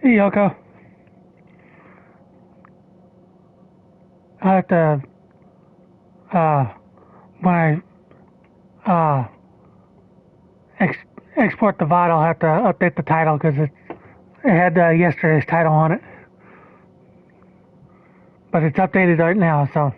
Hey, Yoko. I have to, uh, when I, ex- export the VOD, I'll have to update the title because it had yesterday's title on it. But it's updated right now, so.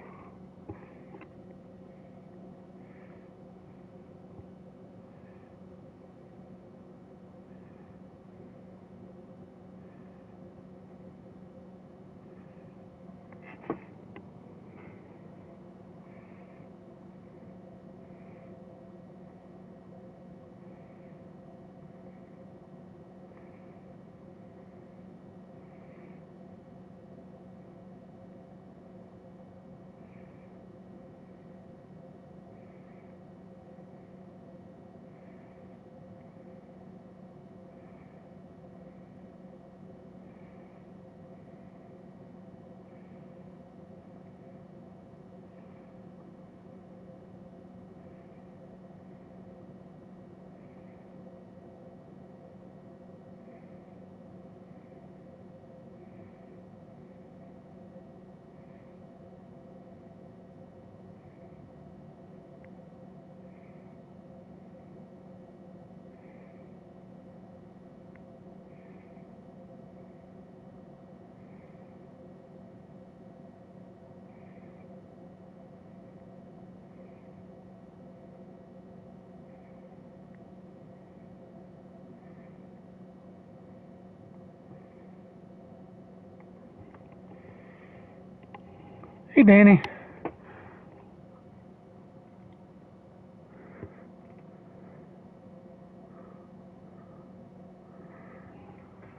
Hey, Danny.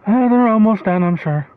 They're almost done, I'm sure.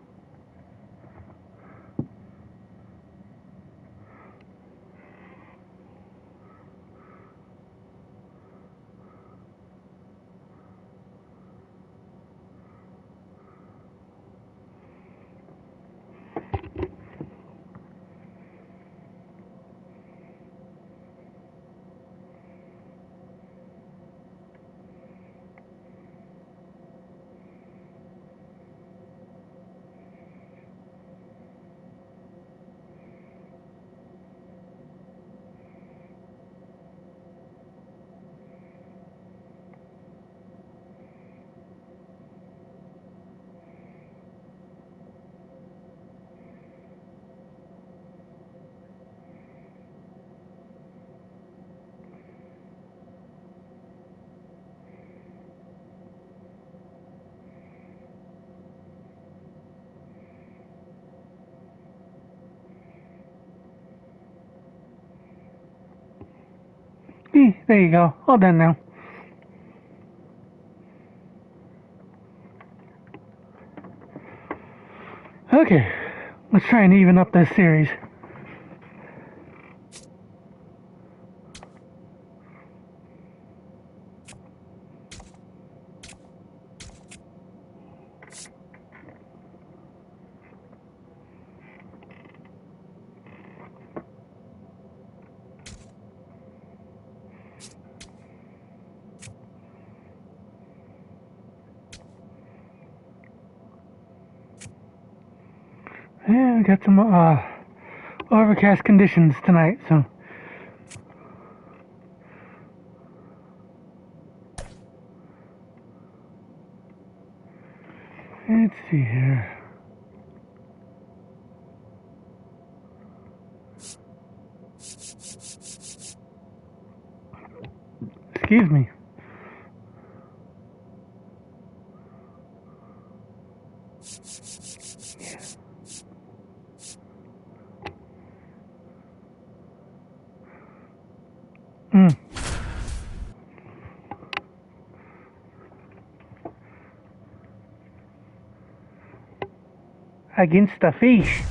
There you go. All done now. Okay, let's try and even up this series. Yeah, we got some overcast conditions tonight, so. Let's see here. Excuse me. Against the fish.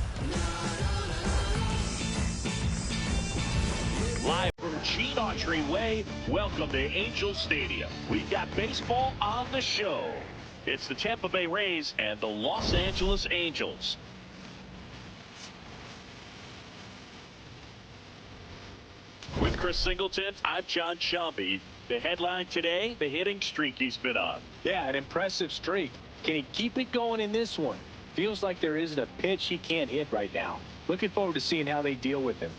Live from Gene Autry Way, welcome to Angel Stadium. We've got baseball on the show. It's the Tampa Bay Rays and the Los Angeles Angels. With Chris Singleton, I'm John Shelby. The headline today, the hitting streak he's been on. Yeah, an impressive streak. Can he keep it going in this one? Feels like there isn't a pitch he can't hit right now. Looking forward to seeing how they deal with him.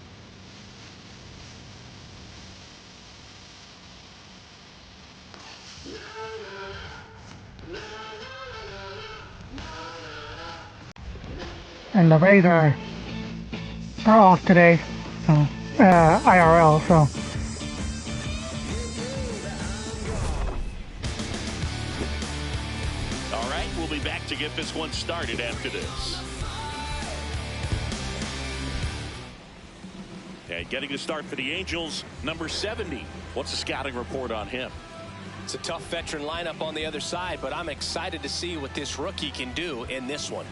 And the Rays are off today, so IRL. So All right, we'll be back to get this one started after this. And getting the start for the Angels, number 70. What's the scouting report on him? It's a tough veteran lineup on the other side, but I'm excited to see what this rookie can do in this one.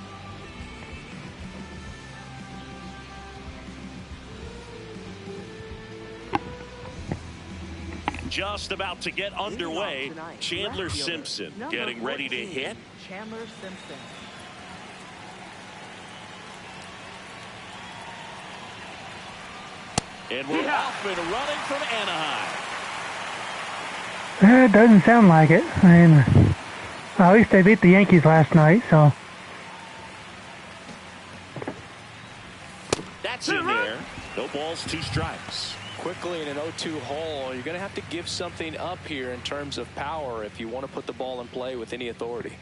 Just about to get underway. Chandler Simpson getting ready to hit. Chandler Simpson. And we're off and running from Anaheim. it doesn't sound like it. I mean, at least they beat the Yankees last night, so. That's in there. No balls, 2 strikes. Quickly in an 0-2 hole, you're going to have to give something up here in terms of power if you want to put the ball in play with any authority.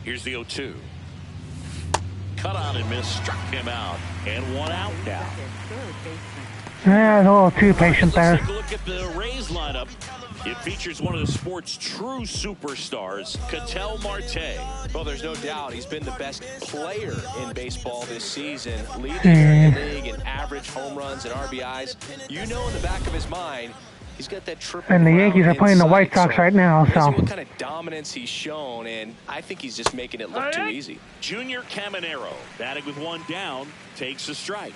Here's the 0-2. Cut on and miss, struck him out, and 1 out now. Yeah, a little too patient there. Let's take a look at the Rays lineup. It features one of the sport's true superstars, Ketel Marte. Well, there's no doubt he's been the best player in baseball this season, leading the league in average home runs and RBIs. You know, in the back of his mind, he's got that triple. And the Yankees are playing the White Sox right now, so. What kind of dominance he's shown, and I think he's just making it look too easy. Junior Caminero, batting with 1 down, takes a strike.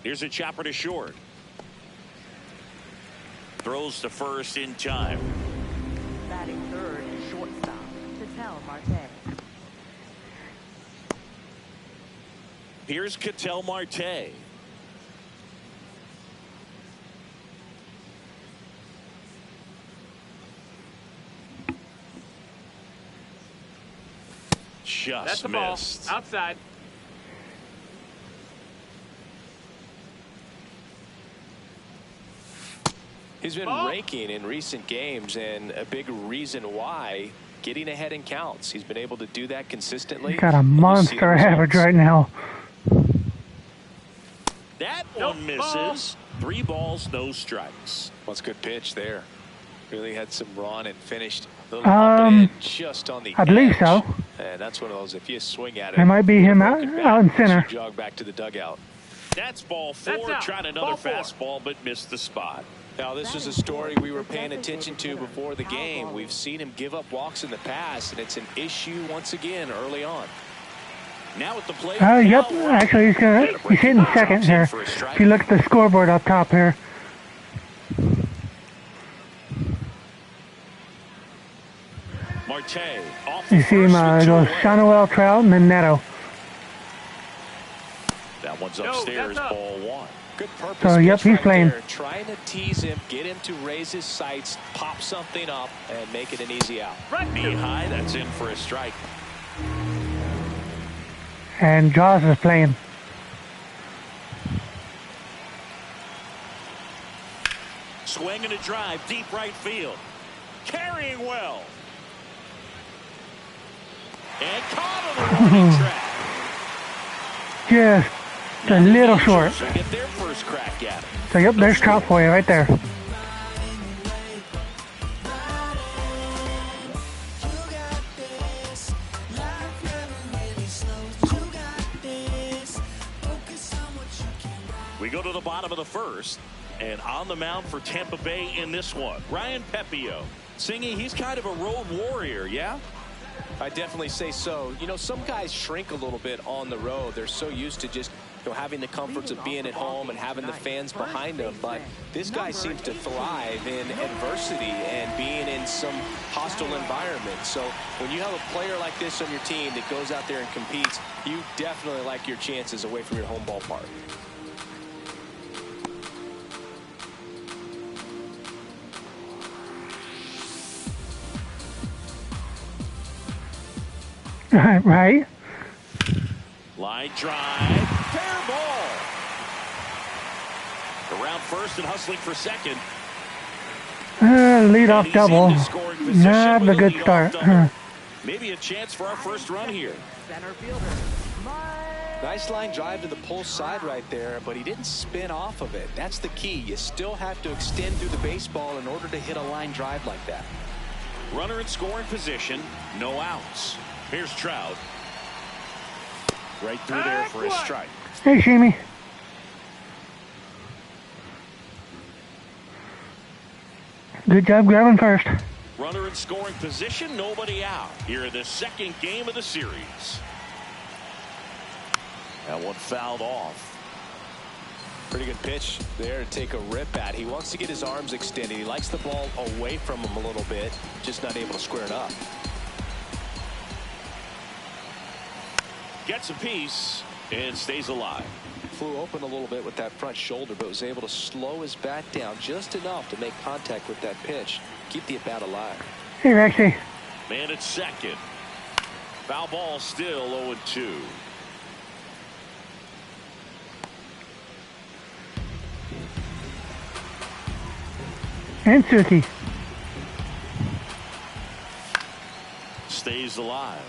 Here's a chopper to short. Throws to first in time. Batting third, shortstop, Ketel Marte. Here's Ketel Marte. Just That's the missed. ball. Outside. He's been raking in recent games, and a big reason why, getting ahead in counts. He's been able to do that consistently. He's got a monster average right now. That one misses. 3 balls, no strikes. Well, it's a good pitch there. Really had some run and finished a little up and in just on the I believe edge. so. And that's one of those, if you swing at it. It might be him out in center. Jog back to the dugout. That's ball 4. Tried another fastball, but missed the spot. Now, this is a story we were paying attention to before the game. We've seen him give up walks in the past, and it's an issue once again early on. Now at the plate. Yep. Actually, he's hitting second here. If you look at the scoreboard up top here. Marte off You see him go Shanoel, Trout, and then Neto. That one's upstairs, ball 1. Good purpose. So, yep, he's playing. There, trying to tease him, get him to raise his sights, pop something up, and make it an easy out. Knee high, that's in for a strike. And Jaws is playing. Swing and a drive, deep right field. Carrying well. And caught on the warning track. Just a little short. Get their first crack at it. So, yep, there's Trout for you right there. We go to the bottom of the first, and on the mound for Tampa Bay in this one, Ryan Pepio. Singy, he's kind of a road warrior, yeah? I definitely say so. You know, some guys shrink a little bit on the road. They're so used to just having the comforts of being at home and having the fans behind him. But this guy seems to thrive in adversity and being in some hostile environment. So when you have a player like this on your team that goes out there and competes, you definitely like your chances away from your home ballpark. Right. Line drive. Fair ball. Around first and hustling for second. Lead-off double. Not a good start. Maybe a chance for our first run here. Center fielder, Nice line drive to the pull side right there, but he didn't spin off of it. That's the key. You still have to extend through the baseball in order to hit a line drive like that. Runner in scoring position. No outs. Here's Trout. Right through there for a strike. Hey, Shamey. Good job grabbing first. Runner in scoring position. Nobody out. Here in the second game of the series. That one fouled off. Pretty good pitch there to take a rip at. He wants to get his arms extended. He likes the ball away from him a little bit. Just not able to square it up. Gets a piece and stays alive. Flew open a little bit with that front shoulder, but was able to slow his bat down just enough to make contact with that pitch. Keep the at-bat alive. Hey, Rexy. Man at second. Foul ball still 0-2. And Suki. Stays alive.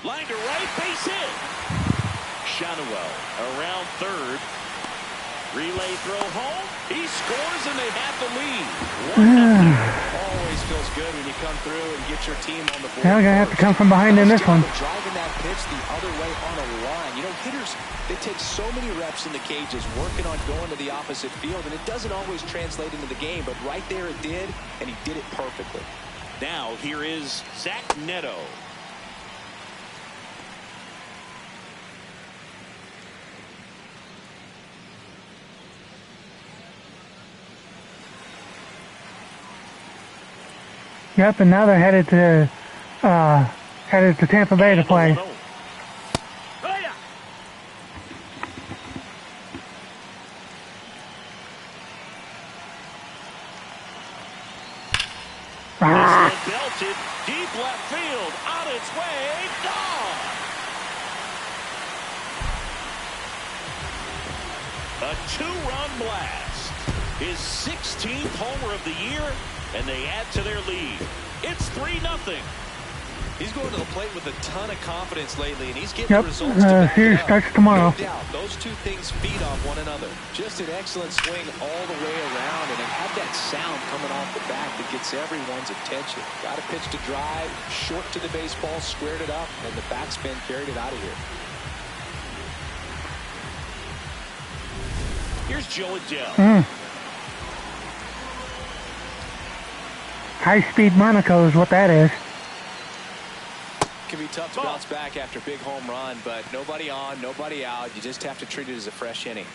Line to right, base hit. Shadowell around third. Relay throw home. He scores and they have the lead. Always feels good when you come through and get your team on the board. Now we're going to have to come from behind in this one. Driving that pitch the other way on a line. You know, hitters, they take so many reps in the cages working on going to the opposite field, and it doesn't always translate into the game, but right there it did, and he did it perfectly. Now here is Zach Neto. Yep, and now they're headed to Tampa Bay to play. Belted deep left field, on its way, gone. A two-run blast. His 16th homer of the year. And they add to their lead. It's 3-0. He's going to the plate with a ton of confidence lately, and he's getting the results to back series it up. starts tomorrow. No doubt, those two things feed off one another. Just an excellent swing all the way around, and it had that sound coming off the bat that gets everyone's attention. Got a pitch to drive, short to the baseball, squared it up, and the backspin carried it out of here. Here's Joe Adele. High-speed Monaco is what that is. Can be tough to bounce back after a big home run, but nobody on, nobody out. You just have to treat it as a fresh inning.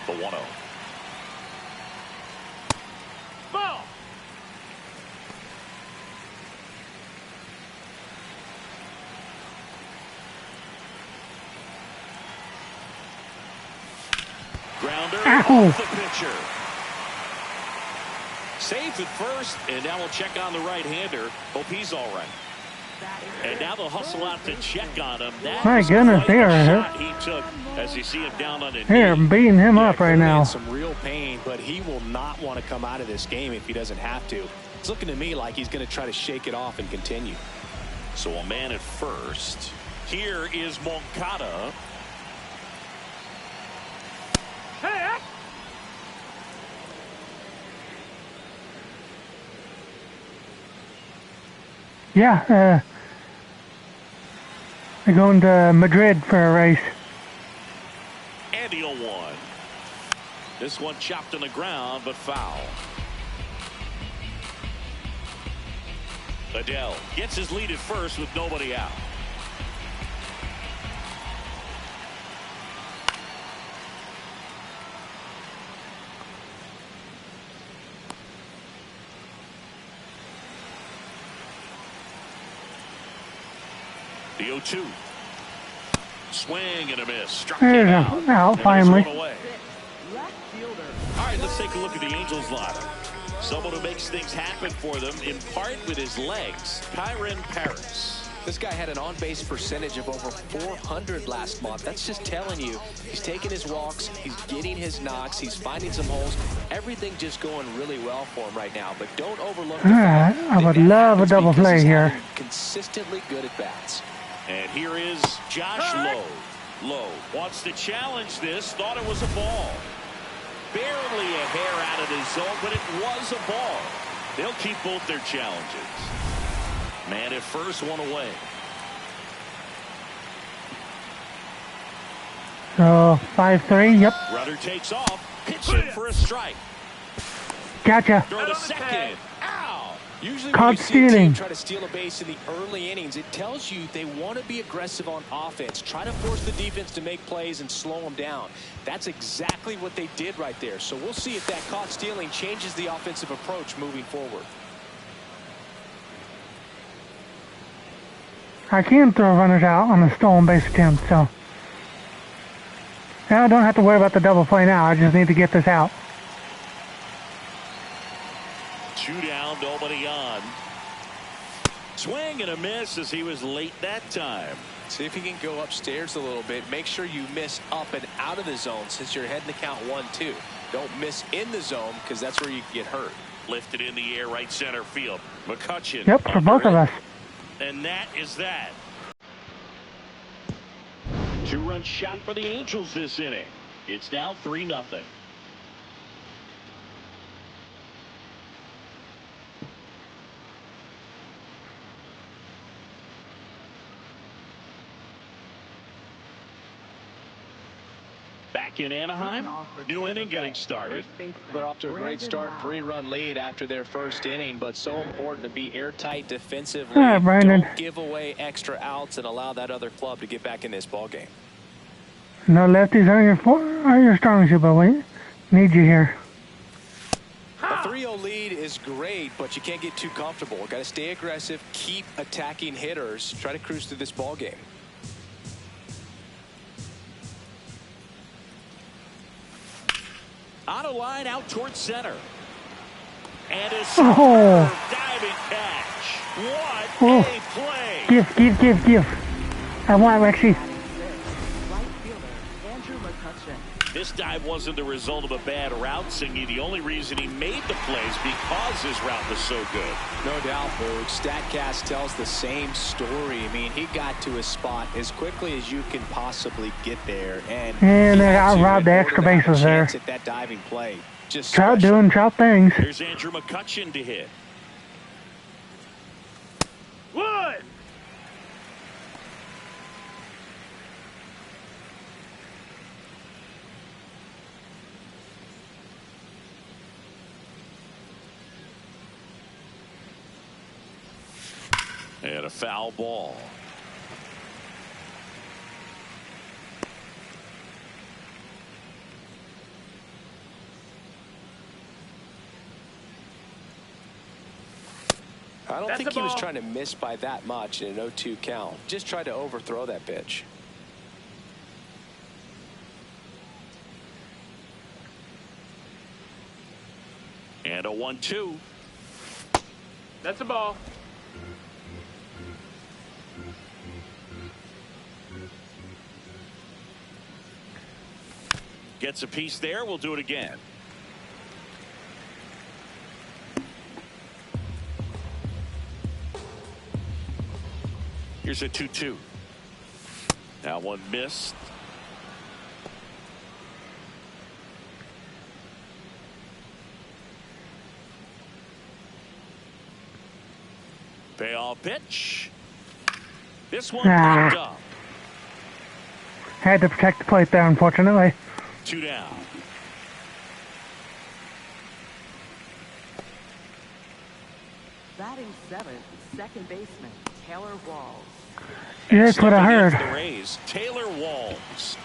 The 1-0. Ball. Grounder off the pitcher. Safe at first, and now we'll check on the right-hander. Hope he's all right. And now they'll hustle out to check on him. That My goodness, they are shot he took as you see him down on the They're knee. beating him up right now. In some real pain, but he will not want to come out of this game if he doesn't have to. It's looking to me like he's going to try to shake it off and continue. So a man at first. Here is Moncada. Yeah, They're going to Madrid for a race. And the 0-1. This one chopped on the ground, but foul. Adele gets his lead at first with nobody out. The 0-2. Swing and a miss. Struck him out. Out finally. Away. All right, let's take a look at the Angels lineup. Someone who makes things happen for them, in part with his legs, Kyren Paris. This guy had an on-base percentage of over 400 last month. That's just telling you he's taking his walks, he's getting his knocks, he's finding some holes. Everything just going really well for him right now. But don't overlook. All right, I would love a double play here. Consistently good at bats. And here is Josh Lowe. Lowe wants to challenge this, thought it was a ball. Barely a hair out of his zone, but it was a ball. They'll keep both their challenges. Man at first, one away. So 5-3, yep. Runner takes off, pitching for a strike. Gotcha. Throw to second. Ow! Usually Caught when you see a team stealing. try to steal a base in the early innings, it tells you they want to be aggressive on offense. Try to force the defense to make plays and slow them down. That's exactly what they did right there. So we'll see if that caught stealing changes the offensive approach moving forward. I can throw runners out on a stolen base attempt, so now I don't have to worry about the double play now. I just need to get this out. 2 down, nobody on. Swing and a miss as he was late that time. See if he can go upstairs a little bit. Make sure you miss up and out of the zone since you're heading to count 1-2. Don't miss in the zone because that's where you can get hurt. Lifted in the air, right center field. McCutcheon. Yep, for both of us. And that is that. 2-run shot for the Angels this inning. It's now 3-0. Back in Anaheim, new inning getting started. They're off to a great start, 3-run lead after their first inning, but so important to be airtight defensively. All right, Brandon. Don't give away extra outs and allow that other club to get back in this ball game. No lefties are your strong suit, but we need you here. A 3-0 lead is great, but you can't get too comfortable. Got to stay aggressive, keep attacking hitters, try to cruise through this ball game. On a line out towards center. And a diving catch. What a play. Give. I want Rexy. Right fielder, Andrew McCutcheon. This dive wasn't the result of a bad route, Singy. The only reason he made the plays because his route was so good. No doubt, Boog. StatCast tells the same story. I mean, he got to his spot as quickly as you can possibly get there. And they outrobbed the extra bases there. At that diving play. Just Trout doing Trout things. Here's Andrew McCutcheon to hit. What? And a foul ball. I don't think he was trying to miss by that much in an 0-2 count. Just tried to overthrow that pitch. And a 1-2. That's a ball. Gets a piece there. We'll do it again. Here's a 2-2. Now one missed. Payoff pitch. This one popped up. Had to protect the plate there, unfortunately. 2 down. Batting seventh, second baseman Taylor Walls. Yeah, that's what I heard. The Rays, Taylor Walls.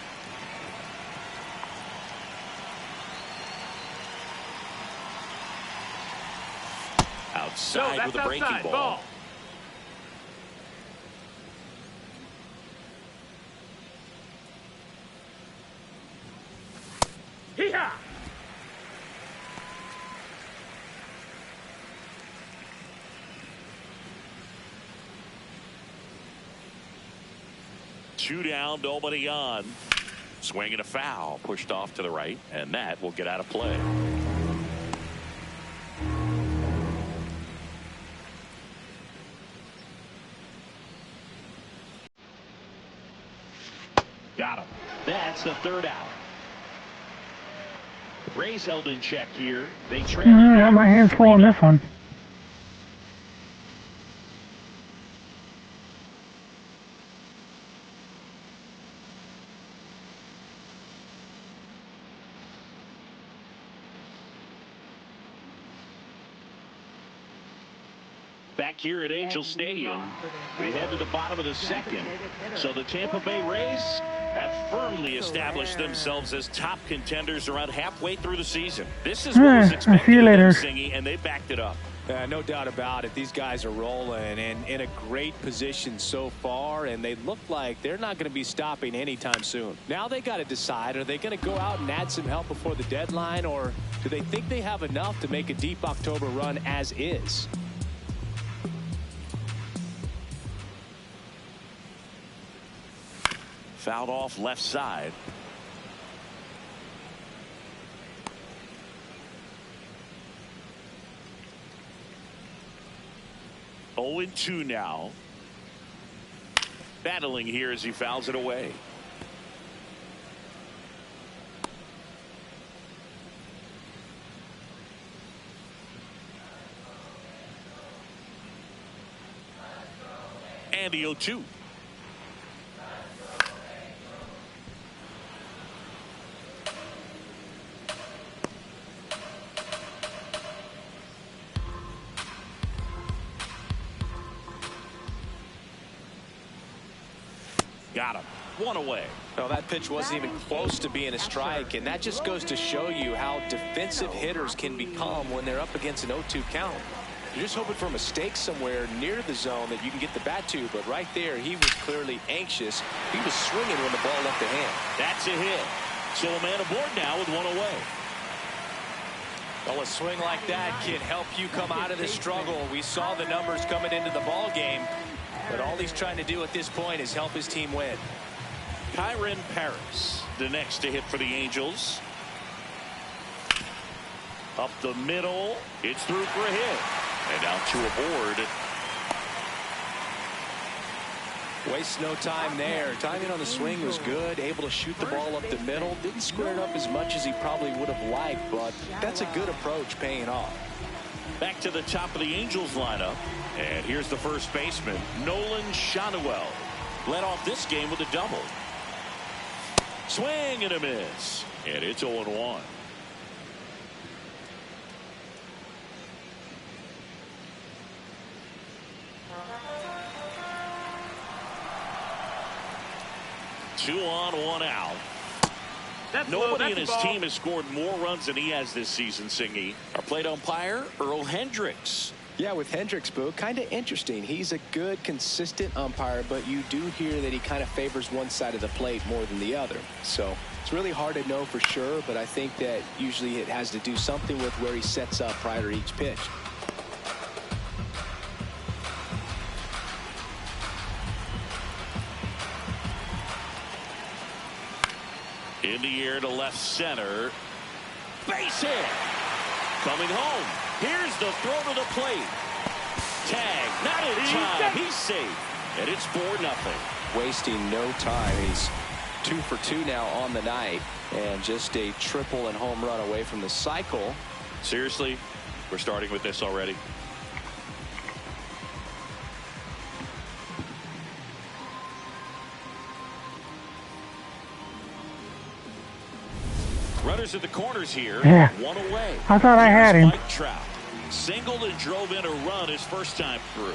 Outside with a breaking ball. Hee-haw! Two down, nobody on. Swing and a foul, pushed off to the right, and that will get out of play. Got him. That's the third out. Rays held in check here. They trail. I got my hands full on this one. Back here at Angel Stadium, we head to the bottom of the second. So the Tampa Bay Rays have firmly established themselves as top contenders around halfway through the season. This is what was expected see you later. of them, Singy, and they backed it up. No doubt about it. These guys are rolling and in a great position so far, and they look like they're not going to be stopping anytime soon. Now they got to decide, are they going to go out and add some help before the deadline, or do they think they have enough to make a deep October run as is? Fouled off left side. Oh, 2 now. Battling here as he fouls it away. And the 0-2. Got him. 1 away. Well, that pitch wasn't even close to being a strike, and that just goes to show you how defensive hitters can become when they're up against an 0-2 count. You're just hoping for a mistake somewhere near the zone that you can get the bat to, but right there, he was clearly anxious. He was swinging when the ball left the hand. That's a hit. So a man aboard now with 1 away. Well, a swing like that can help you come out of the struggle. We saw the numbers coming into the ball game, but all he's trying to do at this point is help his team win. Kyron Paris, the next to hit for the Angels. Up the middle. It's through for a hit. And now 2 aboard. Waste no time there. Timing on the swing was good. Able to shoot the ball up the middle. Didn't square it up as much as he probably would have liked, but that's a good approach paying off. Back to the top of the Angels lineup. And here's the first baseman, Nolan Shanuel. Led off this game with a double. Swing and a miss. And it's 0-1. Two on, 1 out. Nobody in his team has scored more runs than he has this season, Singy. Our plate umpire, Earl Hendricks. Yeah, with Hendricks, Boo, kind of interesting. He's a good, consistent umpire, but you do hear that he kind of favors one side of the plate more than the other. So it's really hard to know for sure, but I think that usually it has to do something with where he sets up prior to each pitch. In the air to left center. Base hit. Coming home. Here's the throw to the plate. Tag. Not in time. He's safe. And it's 4-0. Wasting no time. He's 2 for 2 now on the night. And just a triple and home run away from the cycle. Seriously? We're starting with this already? Runners at the corners here. Yeah. One away. I thought I had him. Mike Trout singled and drove in a run his first time through.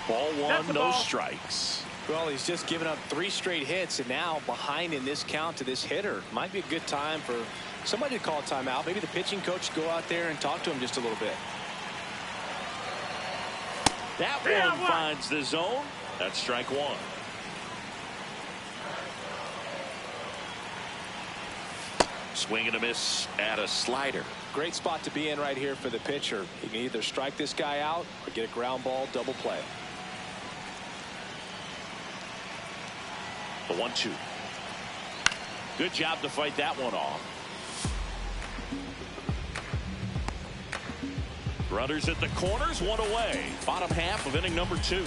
Ball one, no strikes. Well, he's just given up 3 straight hits, and now behind in this count to this hitter. Might be a good time for somebody to call a timeout. Maybe the pitching coach go out there and talk to him just a little bit. That one finds the zone. That's strike one. Swing and a miss at a slider. Great spot to be in right here for the pitcher. He can either strike this guy out or get a ground ball, double play. The 1-2. Good job to fight that one off. Runners at the corners, one away. Bottom half of inning number 2.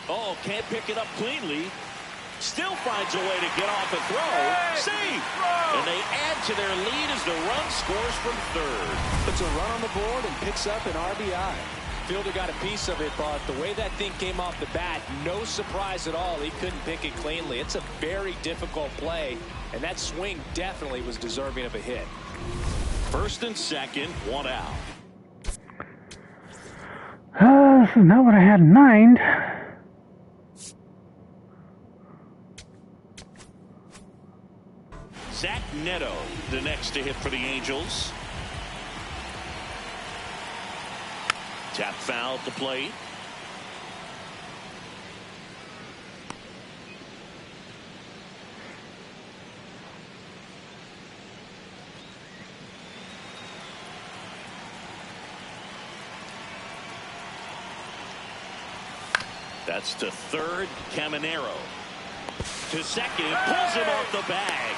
Oh, can't pick it up cleanly. Still finds a way to get off a throw. Save! And they add to their lead as the run scores from third. Puts a run on the board and picks up an RBI. Fielder got a piece of it, but the way that thing came off the bat, no surprise at all. He couldn't pick it cleanly. It's a very difficult play, and that swing definitely was deserving of a hit. First and second, one out. This is not what I had in mind. Zach Neto, the next to hit for the Angels. Tap foul at the plate. That's to third, Caminero. To second, pulls him off the bag.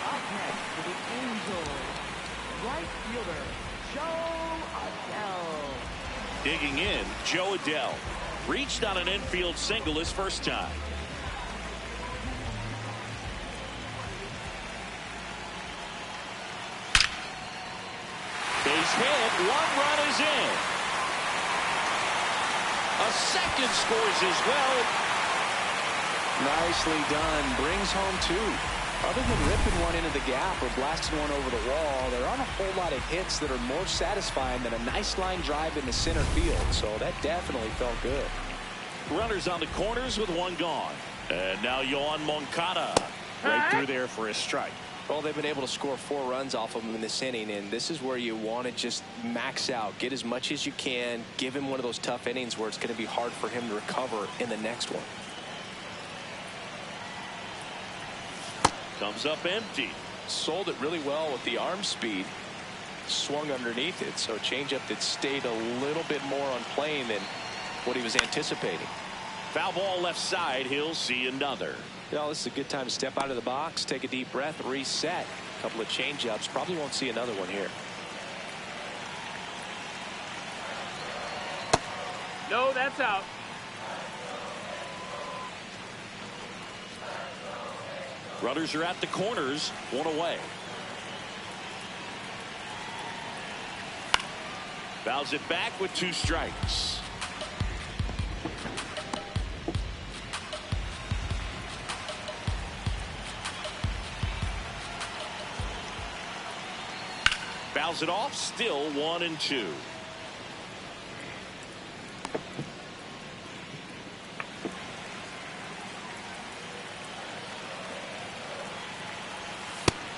Up next for the Angels, right fielder, Joe Adele. Digging in, Joe Adele. Reached on an infield single his first time. Base hit, 1 run is in. A second scores as well. Nicely done. Brings home 2. Other than ripping one into the gap or blasting one over the wall, there aren't a whole lot of hits that are more satisfying than a nice line drive into center field. So that definitely felt good. Runners on the corners with 1 gone. And now Yohan Moncada right through there for a strike. Well, they've been able to score 4 runs off of him in this inning, and this is where you want to just max out, get as much as you can, give him one of those tough innings where it's going to be hard for him to recover in the next one. Comes up empty. Sold it really well with the arm speed. Swung underneath it, so changeup that stayed a little bit more on plane than what he was anticipating. Foul ball left side. He'll see another. Well, this is a good time to step out of the box, take a deep breath, reset. A couple of changeups. Probably won't see another one here. No, that's out. Runners are at the corners, 1 away. Fouls it back with 2 strikes. Fouls it off, still 1-2.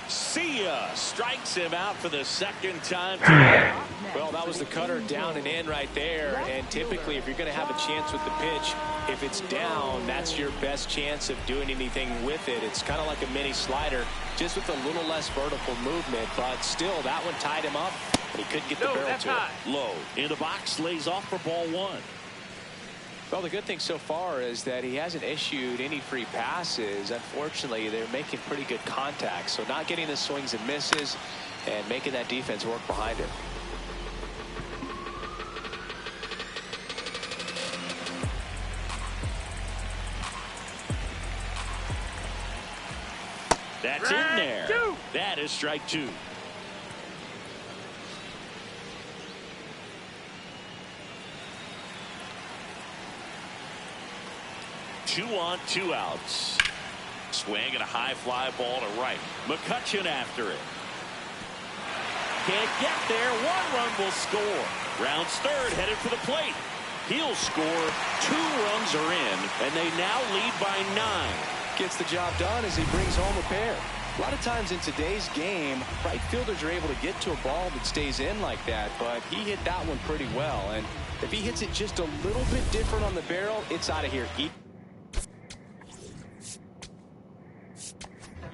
See ya. Strikes him out for the second time today. Well, that was the cutter down and in right there. And typically, if you're going to have a chance with the pitch, if it's down, that's your best chance of doing anything with it. It's kind of like a mini slider, just with a little less vertical movement. But still, that one tied him up, and he couldn't get the barrel to it. Low in the box, lays off for ball 1. Well, the good thing so far is that he hasn't issued any free passes. Unfortunately, they're making pretty good contact. So not getting the swings and misses and making that defense work behind him. That's in there. That is strike 2. 2 on 2 outs. Swing and a high fly ball to right. McCutchen after it. Can't get there. 1 run will score. Rounds third, headed for the plate. He'll score. 2 runs are in, and they now lead by 9. Gets the job done as he brings home a pair. A lot of times in today's game, right fielders are able to get to a ball that stays in like that, but he hit that one pretty well. And if he hits it just a little bit different on the barrel, it's out of here. Here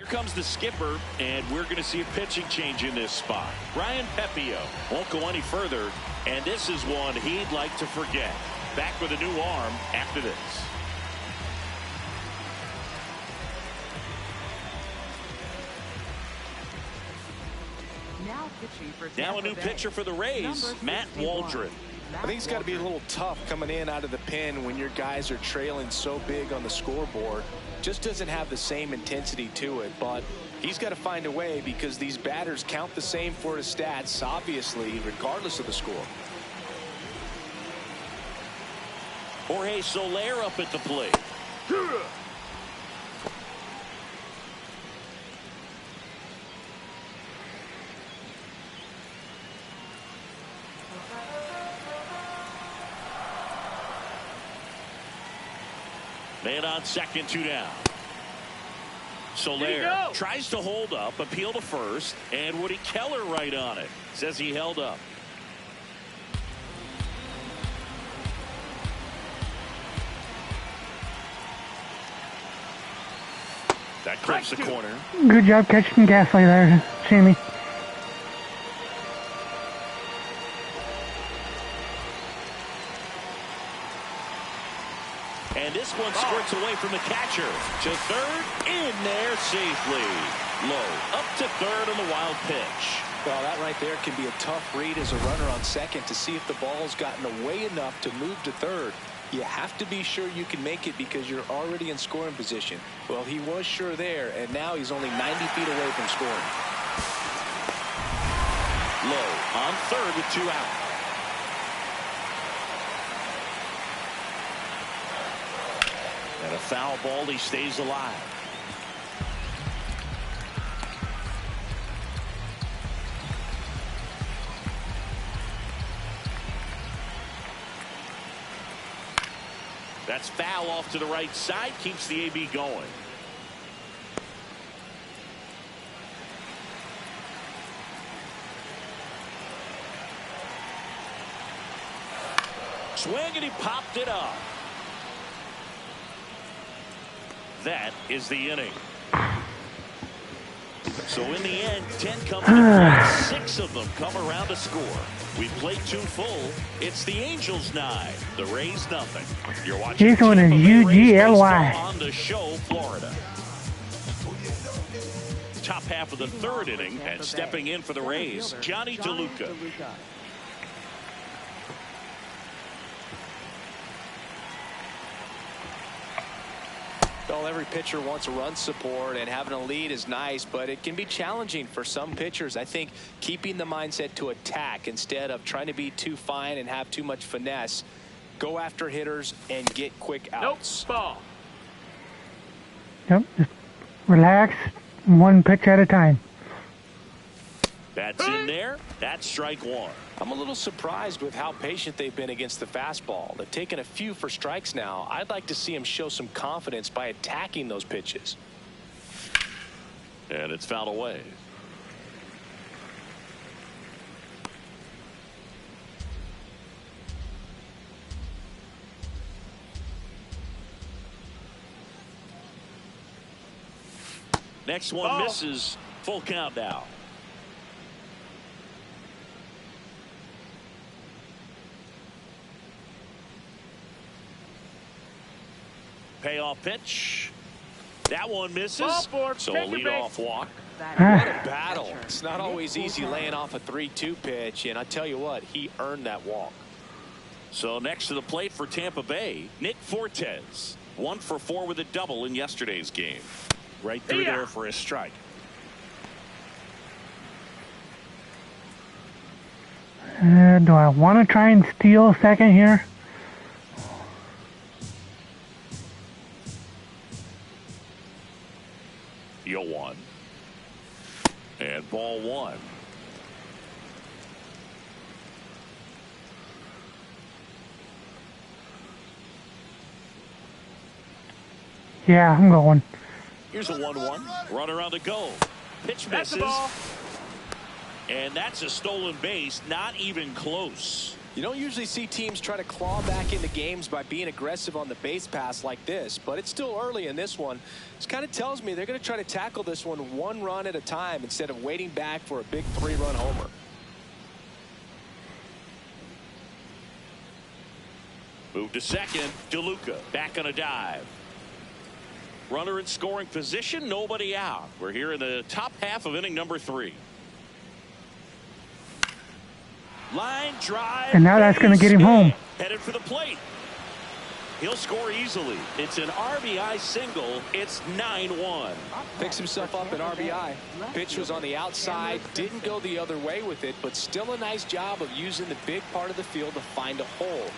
comes the skipper, and we're going to see a pitching change in this spot. Ryan Pepio won't go any further, and this is one he'd like to forget. Back with a new arm after this. Now a new pitcher for the Rays, Matt Waldron. I think it's got to be a little tough coming in out of the pen when your guys are trailing so big on the scoreboard. Just doesn't have the same intensity to it, but he's got to find a way because these batters count the same for his stats, obviously, regardless of the score. Jorge Soler up at the plate. Man on second, 2 down. Soler tries to hold up, appeal to first, and Woody Keller right on it. Says he held up. That clips the corner. Good job catching Gasly there, Sammy. And this one squirts away from the catcher. To third, in there safely. Low, up to third on the wild pitch. Well, that right there can be a tough read as a runner on second to see if the ball's gotten away enough to move to third. You have to be sure you can make it because you're already in scoring position. Well, he was sure there, and now he's only 90 feet away from scoring. Low on third with 2 out. And a foul ball, he stays alive. That's foul off to the right side, keeps the AB going. Swing, and he popped it up. That is the inning. So in the end, 10 come to play. 6 of them come around to score. We played 2 full. It's the Angels 9, the Rays nothing. You're watching This one is UGLY on the show, Florida. Top half of the 3rd inning, and stepping in for the Rays, Johnny DeLuca. Well, every pitcher wants a run support, and having a lead is nice, but it can be challenging for some pitchers. I think keeping the mindset to attack instead of trying to be too fine and have too much finesse. Go after hitters and get quick outs. Ball. Yep, just relax, 1 pitch at a time. That's in there. That's strike 1. I'm a little surprised with how patient they've been against the fastball. They've taken a few for strikes now. I'd like to see him show some confidence by attacking those pitches. And it's fouled away. Next one misses. Full count now. Payoff pitch. That one misses. So a leadoff walk. What a battle. It's not always easy laying off a 3-2 pitch, and I tell you what, he earned that walk. So next to the plate for Tampa Bay, Nick Fortes. 1 for 4 with a double in yesterday's game. Right through there for a strike. Do I want to try and steal second here? And ball one. Yeah, I'm going. Here's a 1-1. Runner on the go. Pitch misses. And that's a stolen base. Not even close. You don't usually see teams try to claw back into games by being aggressive on the base pass like this, but it's still early in this one. This kind of tells me they're going to try to tackle this one run at a time instead of waiting back for a big 3-run homer. Move to second. DeLuca back on a dive. Runner in scoring position, nobody out. We're here in the top half of inning number 3. Line drive. And now that's going to get him home. Headed for the plate. He'll score easily. It's an RBI single. It's 9-1. Picks himself up an RBI. Pitch was on the outside. Didn't go the other way with it, but still a nice job of using the big part of the field to find a hole.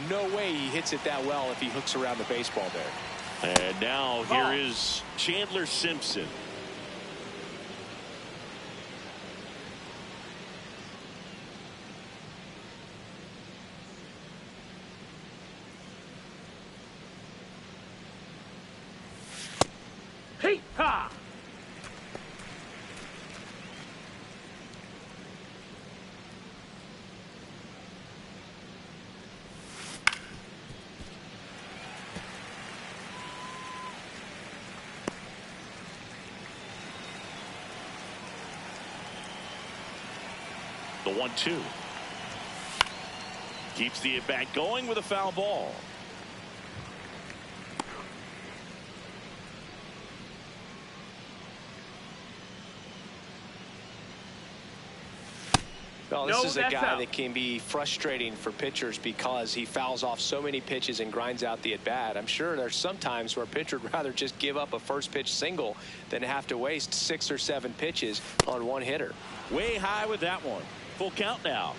No way he hits it that well if he hooks around the baseball there. And now here is Chandler Simpson. Hey, ha! The 1-2. Keeps the at-bat going with a foul ball. Well, this is a guy that can be frustrating for pitchers because he fouls off so many pitches and grinds out the at-bat. I'm sure there's some times where a pitcher would rather just give up a first pitch single than have to waste 6 or 7 pitches on one hitter. Way high with that one. Full count now.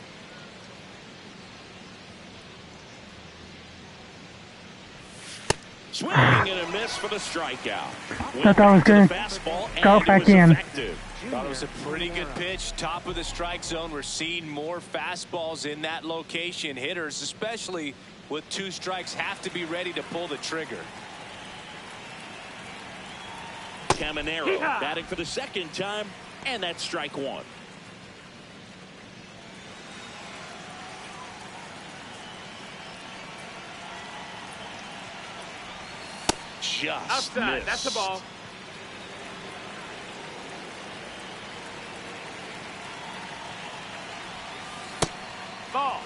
Swing and a miss for the strikeout. Thought that was going to go back in. Thought it was a pretty good pitch. Top of the strike zone. We're seeing more fastballs in that location. Hitters, especially with 2 strikes, have to be ready to pull the trigger. Caminero batting for the second time, and that's strike 1. Just outside. missed. That's the ball. Ball.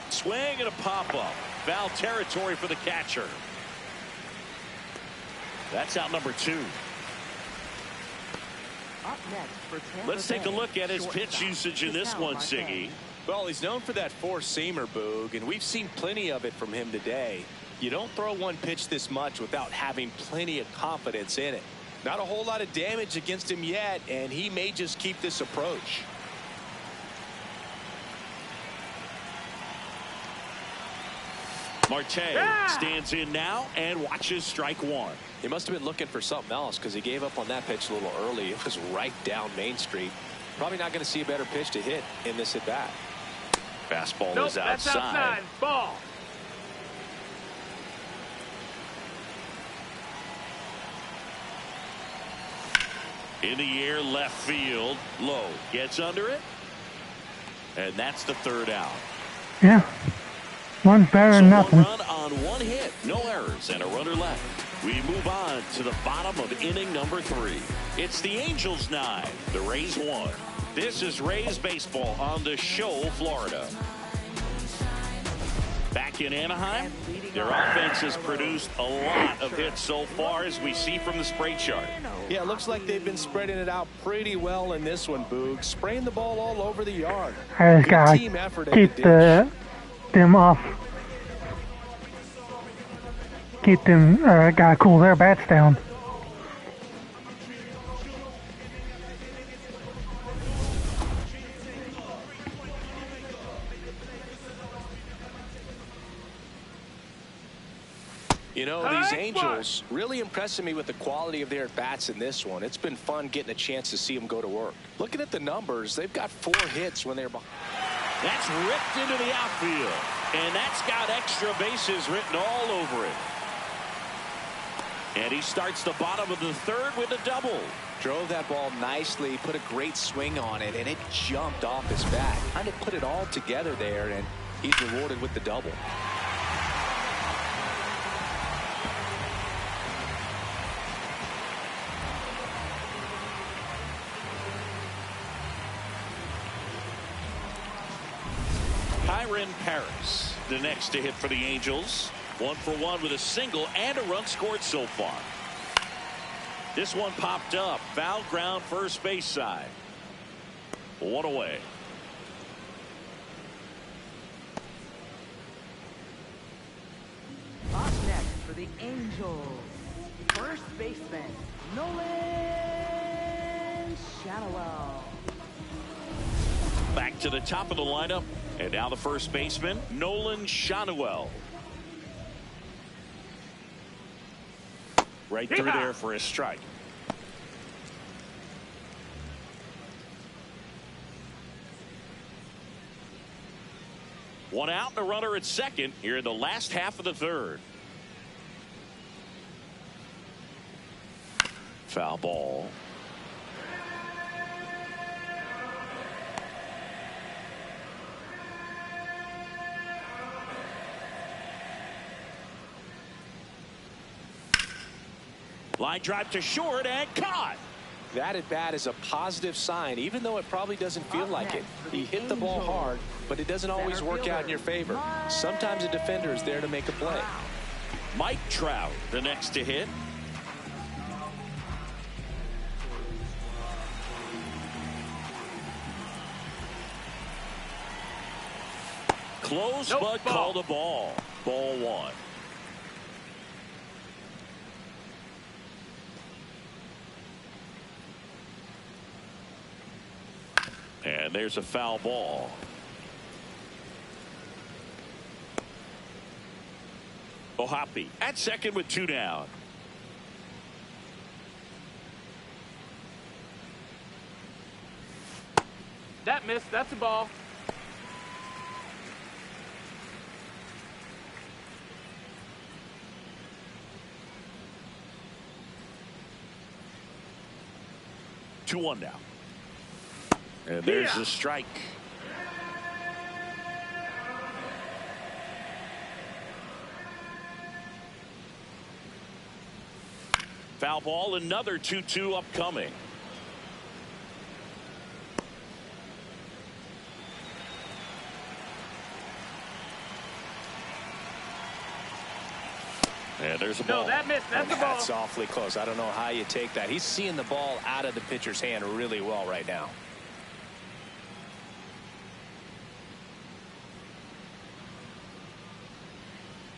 Swing and a pop-up. Foul territory for the catcher. That's out number 2. Up next for Tampa Let's take a Bay, look at his pitch shortstop, usage in this one, Siggy. Well, he's known for that 4-seamer, Boog, and we've seen plenty of it from him today. You don't throw one pitch this much without having plenty of confidence in it. Not a whole lot of damage against him yet, and he may just keep this approach. Marte stands in now and watches strike 1. He must have been looking for something else because he gave up on that pitch a little early. It was right down Main Street. Probably not going to see a better pitch to hit in this at bat. Fastball Nope, is that's outside. Ball. In the air, left field. Low gets under it. And that's the 3rd out. Yeah. One's better than nothing. 1 run on 1 hit. No errors and a runner left. We move on to the bottom of inning number 3. It's the Angels 9, the Rays 1. This is Rays baseball on the show, Florida. Back in Anaheim, their offense has produced a lot of hits so far, as we see from the spray chart. Yeah, it looks like they've been spreading it out pretty well in this one, Boog. Spraying the ball all over the yard. I just got team effort to at keep them off. Keep them, gotta cool their bats down. You know, these Angels really impressing me with the quality of their at-bats in this one. It's been fun getting a chance to see them go to work. Looking at the numbers, they've got 4 hits when they're behind. That's ripped into the outfield, and that's got extra bases written all over it. And he starts the bottom of the 3rd with a double. Drove that ball nicely, put a great swing on it, and it jumped off his bat. Kind of put it all together there, and he's rewarded with the double. Paris, the next to hit for the Angels. 1 for 1 with a single and a run scored so far. This one popped up. Foul ground first base side. 1 away. Up next for the Angels, first baseman, Nolan Shadowell. Back to the top of the lineup. And now the first baseman, Nolan Shadowell. Right through there for a strike. One out and a runner at second here in the last half of the 3rd. Foul ball. Line drive to short and caught. That at bat is a positive sign, even though it probably doesn't feel like it. He hit the ball hard, but it doesn't always work out in your favor. Sometimes a defender is there to make a play. Mike Trout, the next to hit. Close, but called a ball. Ball 1. And there's a foul ball. Ohapi at second with 2 down. That missed. That's a ball. Two one now. And there's the strike. Foul ball, another 2-2 upcoming. And there's a ball. No, that missed. That's a ball. That's awfully close. I don't know how you take that. He's seeing the ball out of the pitcher's hand really well right now.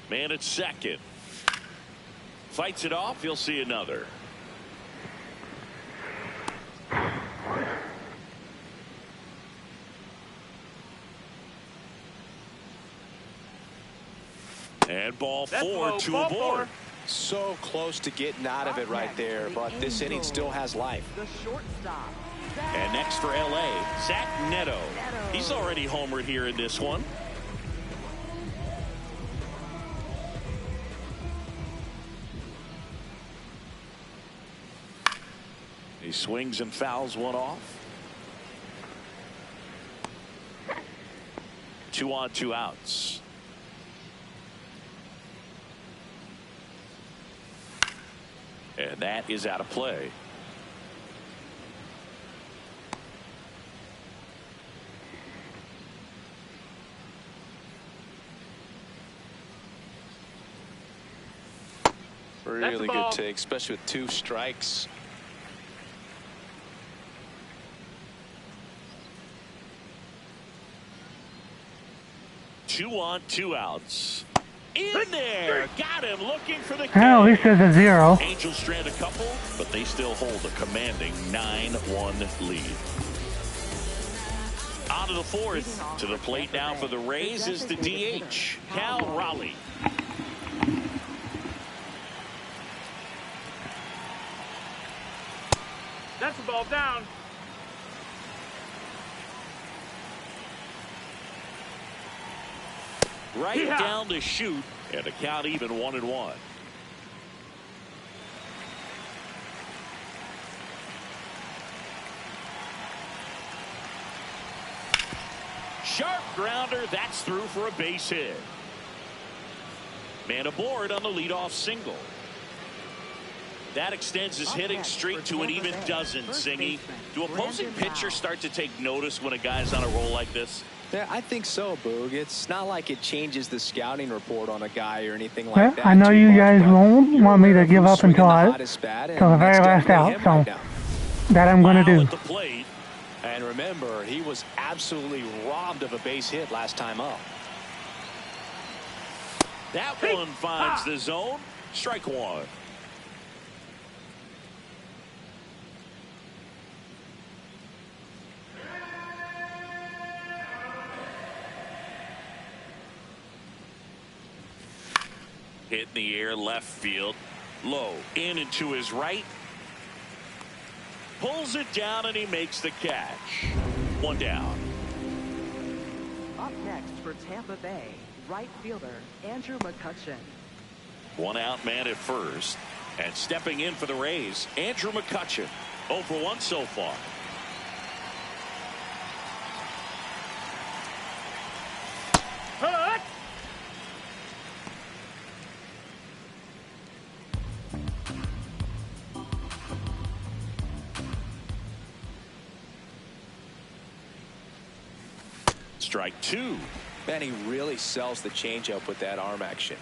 Man at second. Fights it off. You'll see another. And ball four to a board. So close to getting out of it right there, but this inning still has life. The shortstop. And next for LA, Zach Neto. He's already homered here in this one. He swings and fouls one off. 2 on, 2 outs. And that is out of play. Really good take, especially with 2 strikes. Two on, 2 outs. In there, got him looking for the Well, at least there's a 0. Angels strand a couple, but they still hold a commanding 9-1 lead. On to the 4th. To the plate now for the Rays is the DH, Cal Raleigh. That's the ball down. Right down to shoot, and the count even 1-1. Sharp grounder, that's through for a base hit. Man aboard on the leadoff single. That extends his hitting streak to an even dozen, Zingy. Do opposing pitchers start to take notice when a guy's on a roll like this? Yeah, I think so, Boog. It's not like it changes the scouting report on a guy or anything like that. I know you guys won't want me to give up until the very last out, so that I'm going to do. And remember, he was absolutely robbed of a base hit last time up. That one finds the zone. Strike one. Hit in the air, left field. Low, in and to his right. Pulls it down and he makes the catch. One down. Up next for Tampa Bay, right fielder Andrew McCutchen. One out man at first. And stepping in for the Rays, Andrew McCutchen. 0 for 1 so far. Strike two. Man, he really sells the changeup with that arm action.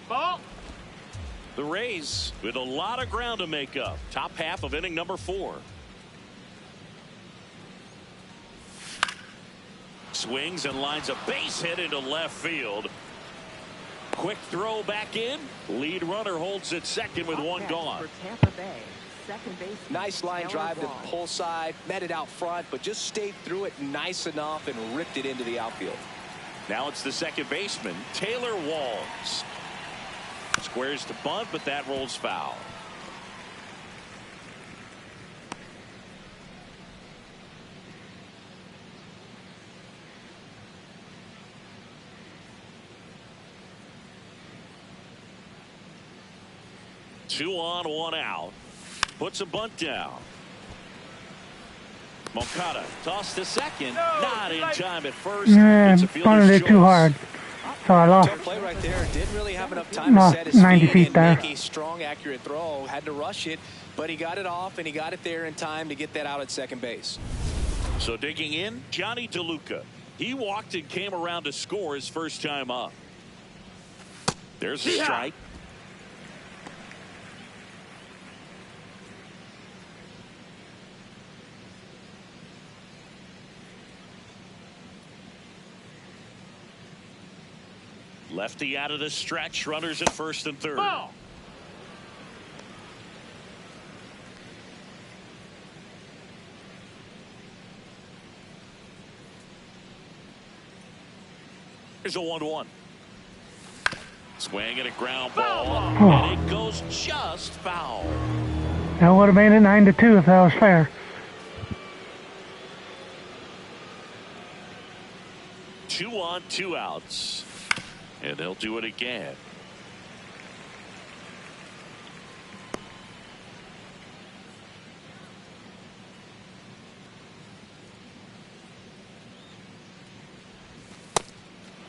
Ball. The Rays with a lot of ground to make up. Top half of inning number 4. Swings and lines a base hit into left field. Quick throw back in. Lead runner holds at second with one gone. For Tampa Bay, second base. Nice line drive to the pull side, met it out front, but just stayed through it nice enough and ripped it into the outfield. Now it's the second baseman, Taylor Walls. Squares to bunt, but that rolls foul. Two on, one out. Puts a bunt down. Moncada tossed to second. Not in time at first. Yeah, bunted it too hard. So I lost. Play right there. Didn't really have enough time to set his 90 feet feet and there. make a strong, accurate throw. Had to rush it, but he got it off and he got it there in time to get that out at second base. So digging in, Johnny DeLuca. He walked and came around to score his first time up. There's a strike. Lefty out of the stretch. Runners at first and third. Ball. Here's a 1-1. Swing and a ground ball. And it goes just foul. That would have made it 9-2 if that was fair. 2 on, 2 outs. And they'll do it again.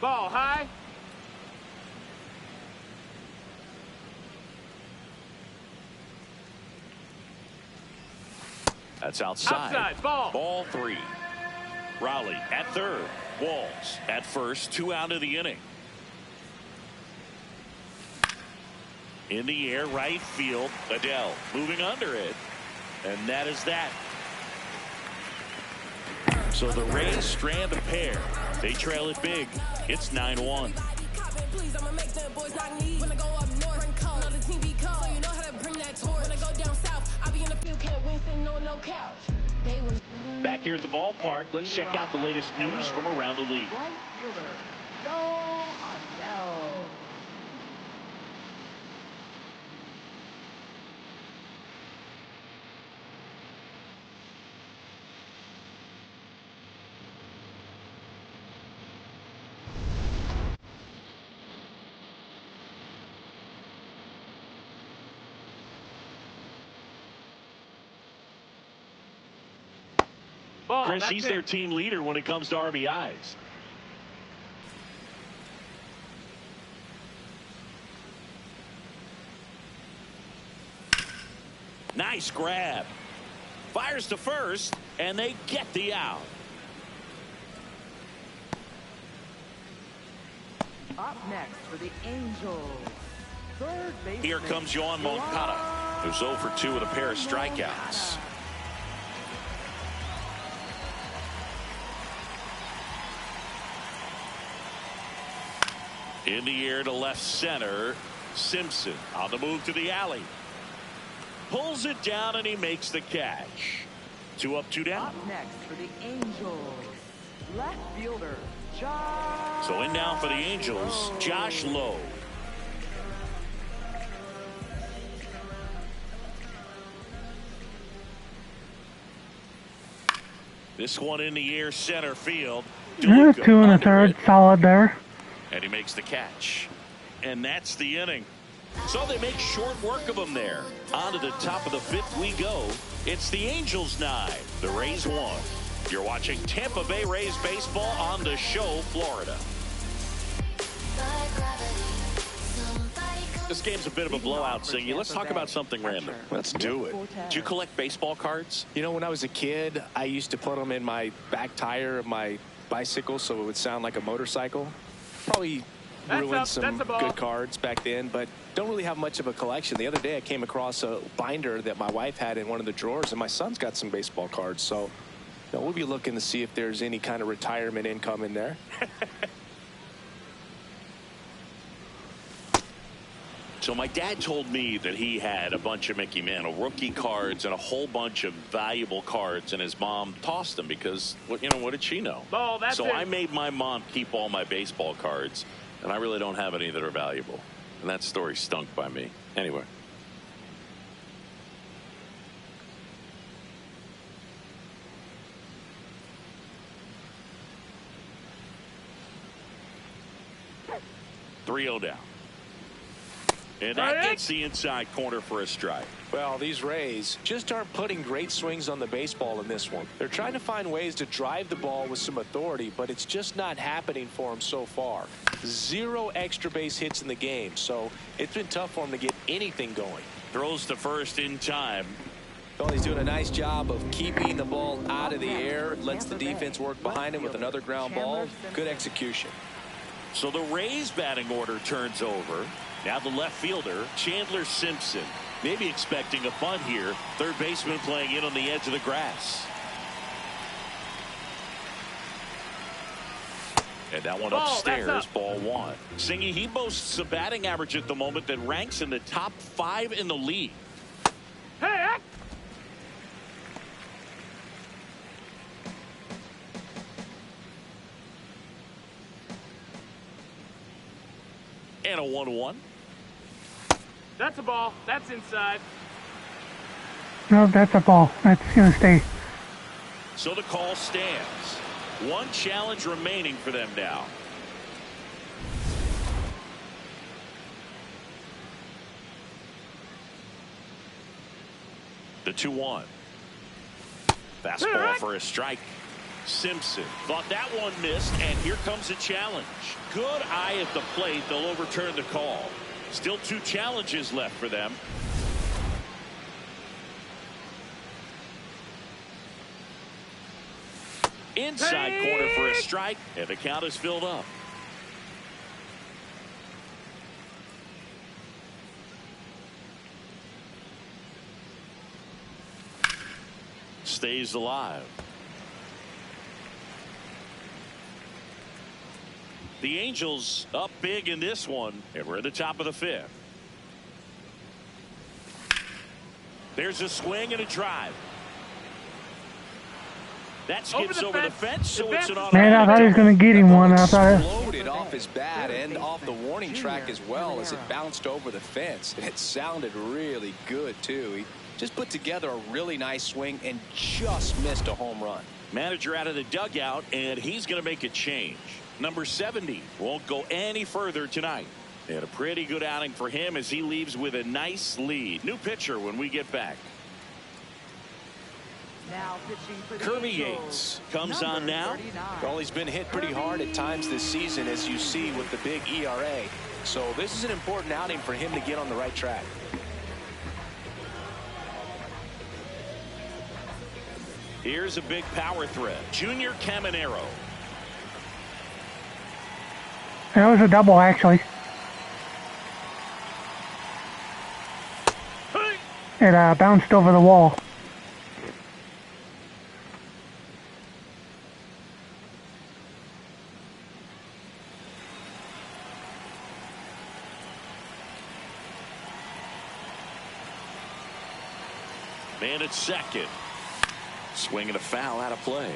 Ball high. That's outside. Outside. Ball. Ball 3. Raleigh at third. Walls at first. 2 out of the inning. In the air, right field. Adele moving under it. And that is that. So the Rays strand a pair. They trail it big. It's 9-1. Back here at the ballpark, let's check out the latest news from around the league. Right fielder, no. Ball. Chris, That's he's it. their team leader when it comes to RBIs. Nice grab. Fires to first, and they get the out. Up next for the Angels, third baseman. Here comes Yohan Moncada, who's 0 for 2 with a pair of strikeouts. In the air to left center, Simpson on the move to the alley. Pulls it down and he makes the catch. 2 up, 2 down. Up next for the Angels, left fielder Josh. So in now for the Angels, Josh Lowe. This one in the air, center field. 2 and a third, solid there. And he makes the catch. And that's the inning. So they make short work of him there. On to the top of the 5th we go. It's the Angels 9, the Rays 1. You're watching Tampa Bay Rays baseball on The Show, Florida. This game's a bit of a blowout, Singy. Let's talk about something random. Let's do it. Do you collect baseball cards? You know, when I was a kid, I used to put them in my back tire of my bicycle so it would sound like a motorcycle. Probably ruined some good cards back then, but don't really have much of a collection. The other day I came across a binder that my wife had in one of the drawers, and my son's got some baseball cards. So we'll be looking to see if there's any kind of retirement income in there. So my dad told me that he had a bunch of Mickey Mantle rookie cards and a whole bunch of valuable cards, and his mom tossed them because, what did she know? Ball, that's so it. I made my mom keep all my baseball cards, and I really don't have any that are valuable. And that story stunk by me. Anyway. .3-0 down. And that gets the inside corner for a strike. Well, these Rays just aren't putting great swings on the baseball in this one. They're trying to find ways to drive the ball with some authority, but it's just not happening for them so far. 0 extra base hits in the game, so it's been tough for them to get anything going. Throws to first in time. Well, he's doing a nice job of keeping the ball out of the air, lets the defense work behind him with another ground ball. Good execution. So the Rays batting order turns over. Now the left fielder, Chandler Simpson. Maybe expecting a bunt here. Third baseman playing in on the edge of the grass. And that one upstairs, ball 1. Singy, he boasts a batting average at the moment that ranks in the top 5 in the league. Hey, And a 1-1. that's a ball. That's inside. No, that's a ball. That's going to stay. So the call stands. One challenge remaining for them now. The 2-1. Fastball for a strike. Simpson thought that one missed, and here comes a challenge. Good eye at the plate. They'll overturn the call. Still 2 challenges left for them. Inside corner for a strike, and the count is filled up. Stays alive. The Angels up big in this one, and we're at the top of the 5th. There's a swing and a drive. That skips over the fence, so it's an automatic. Man, I thought he was going to get him one. I thought Exploded off his bat and off the warning track as well as it bounced over the fence. It sounded really good, too. He just put together a really nice swing and just missed a home run. Manager out of the dugout, and he's going to make a change. Number 70 won't go any further tonight. And a pretty good outing for him as he leaves with a nice lead. New pitcher when we get back. Now pitching for the Kirby Angels, Yates comes number on now. 39. Well, he's been hit pretty hard at times this season, as you see with the big ERA. So this is an important outing for him to get on the right track. Here's a big power threat. Junior Caminero. That was a double, actually. It bounced over the wall. Man at second. Swinging a foul out of play.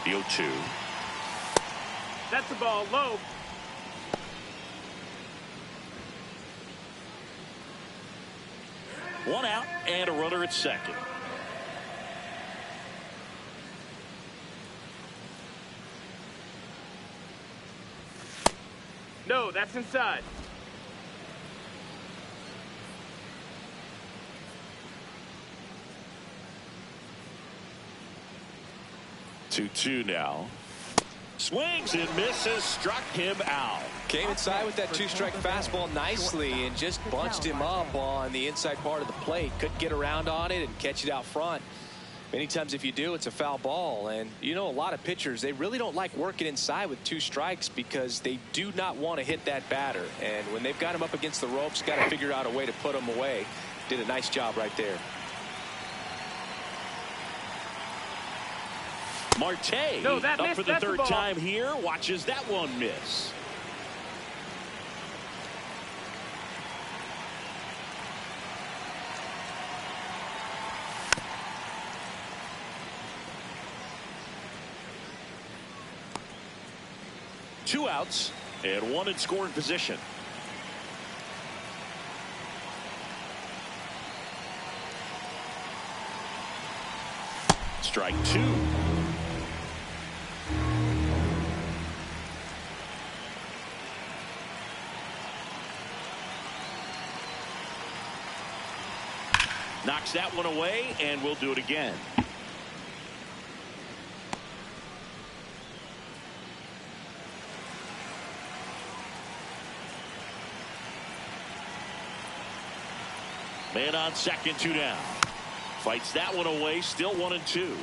The 0-2. That's the ball. Low. One out and a runner at second. No, that's inside. Two now. Swings and misses. Struck him out. Came inside with that two-strike fastball nicely and just bunched him up on the inside part of the plate. Couldn't get around on it and catch it out front. Many times if you do, it's a foul ball. And you know, a lot of pitchers, they really don't like working inside with two strikes because they do not want to hit that batter. And when they've got him up against the ropes, got to figure out a way to put him away. Did a nice job right there. Marte No, that up missed. for the That's the third ball. time here. Watches that one miss. Two outs and one in scoring position. Strike two. Knocks that one away, and we'll do it again. Man on second, two down. Fights that one away, still 1-2.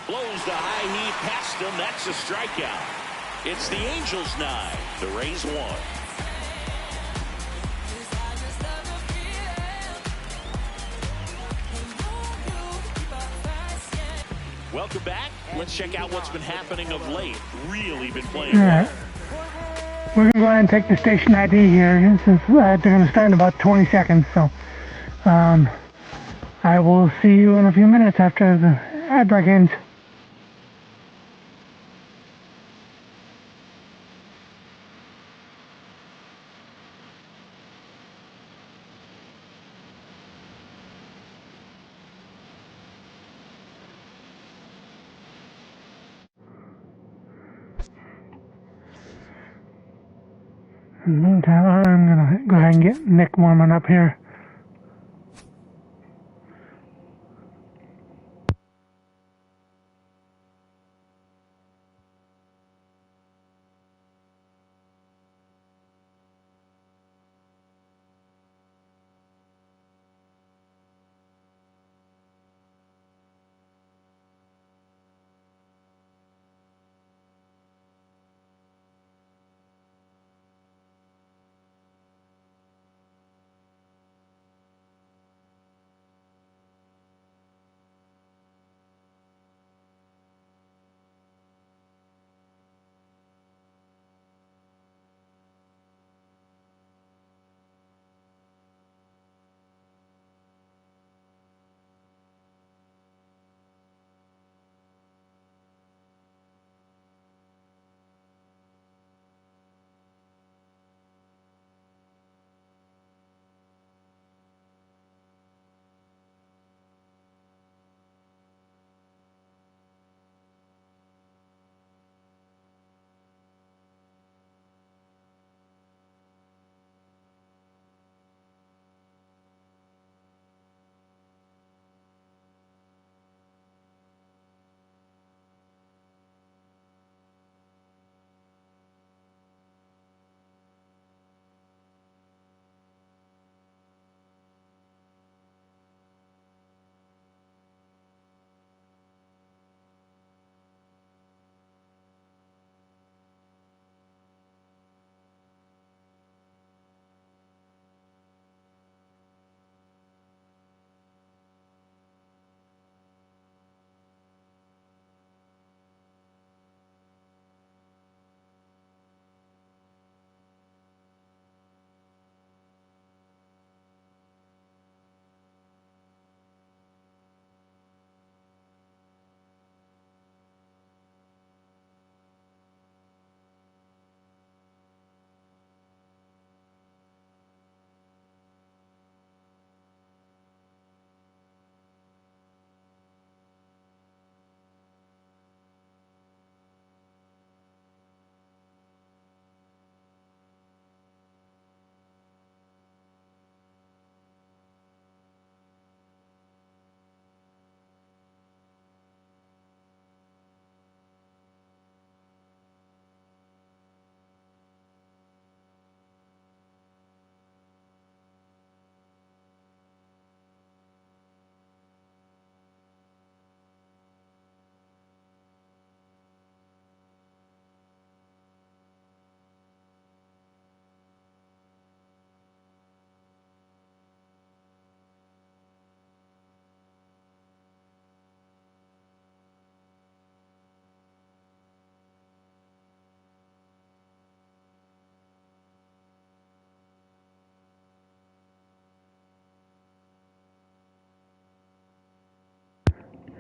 Blows the high heat past him. That's a strikeout. It's the Angels 9, the Rays 1. Welcome back. Let's check out what's been happening of late. Really been playing well. We're going to go ahead and take the station ID here since they're going to start in about 20 seconds. So I will see you in a few minutes after the ad break ends. In the meantime, I'm going to go ahead and get Nick warming up here.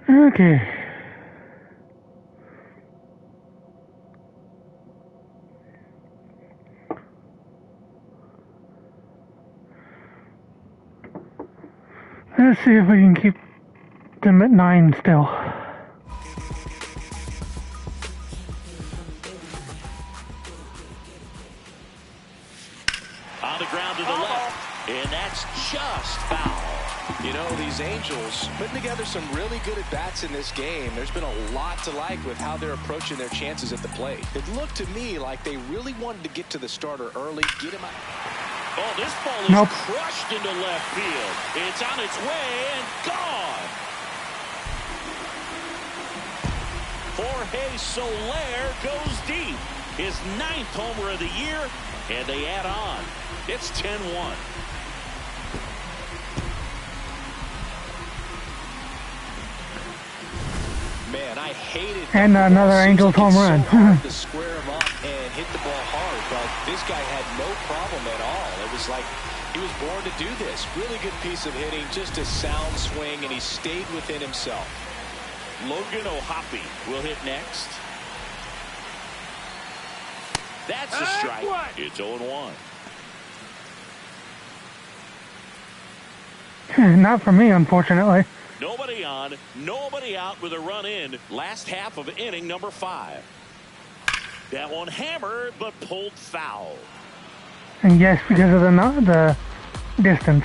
Okay. Let's see if we can keep them at 9 still. On the ground to the left, and that's just foul. You know, these Angels putting together some really good at-bats in this game. There's been a lot to like with how they're approaching their chances at the plate. It looked to me like they really wanted to get to the starter early, get him out. Oh, this ball is crushed into left field. It's on its way and gone. Jorge Soler goes deep. His 9th homer of the year, and they add on. It's 10-1. Man, I hated and another Angels home run. To square him up and hit the ball hard, but this guy had no problem at all. It was like he was born to do this. Really good piece of hitting, just a sound swing, and he stayed within himself. Logan O'Hoppe will hit next. That's a strike. It's 0-1. Not for me, unfortunately. Nobody on, nobody out with a run in. Last half of inning number 5. That one hammered, but pulled foul. And yes, because of the distance.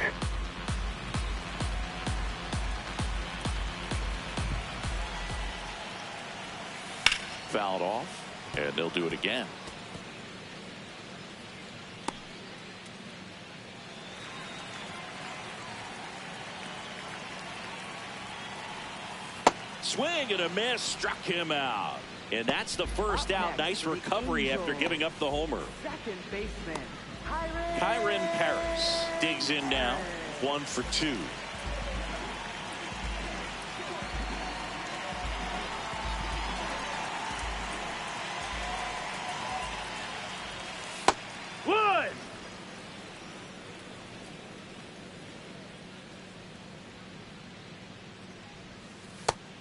Fouled off, and they'll do it again. Swing and a miss, struck him out. And that's the first out. Nice recovery after giving up the homer. Second baseman, Kyron Paris digs in now. 1 for 2. Wood!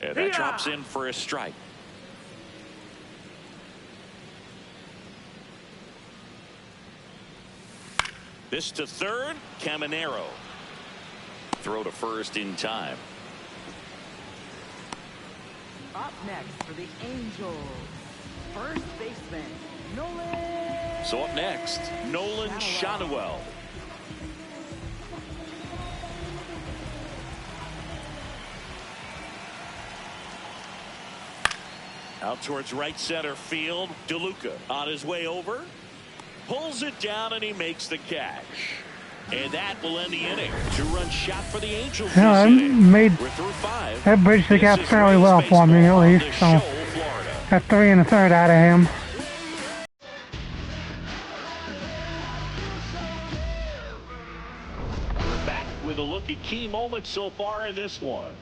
And that drops in for a strike. This to third, Caminero. Throw to first in time. Up next for the Angels, first baseman, Nolan. So up next, Nolan Shotwell. Out towards right center field. DeLuca on his way over. Pulls it down and he makes the catch. And that will end the inning. 2-run shot for the Angels. Yeah, We're through 5. That bridged the gap fairly well for me, at least. So that's 3 1/3 out of him. Back with a look at key moments so far in this one.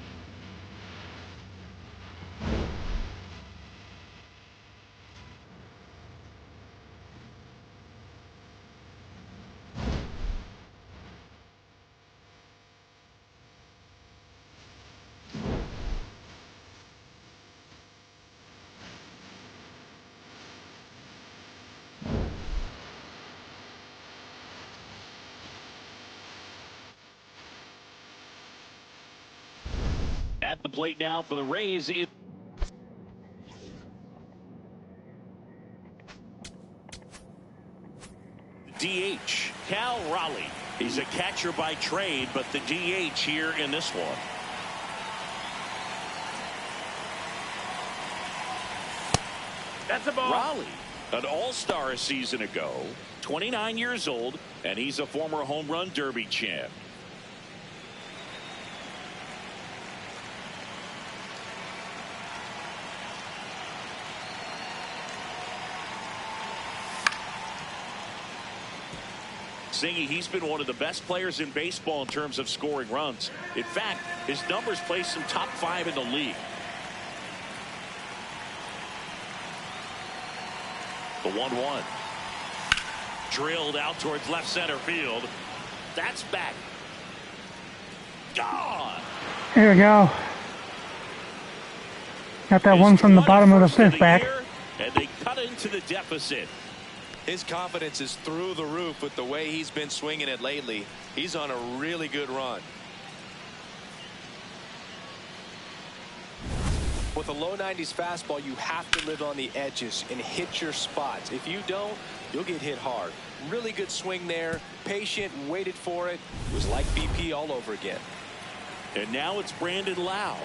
At the plate now for the Rays. DH, Cal Raleigh. He's a catcher by trade, but the DH here in this one. That's a ball. Raleigh, an all-star a season ago, 29 years old, and he's a former home run derby champ. Singy, he's been one of the best players in baseball in terms of scoring runs. In fact, his numbers place him top 5 in the league. The 1-1. Drilled out towards left center field. That's back. Gone. Here we go. Got that one from the bottom of the fifth back. And they cut into the deficit. His confidence is through the roof with the way he's been swinging it lately. He's on a really good run. With a low 90s fastball, you have to live on the edges and hit your spots. If you don't, you'll get hit hard. Really good swing there. Patient, waited for it. It was like BP all over again. And now it's Brandon Lau.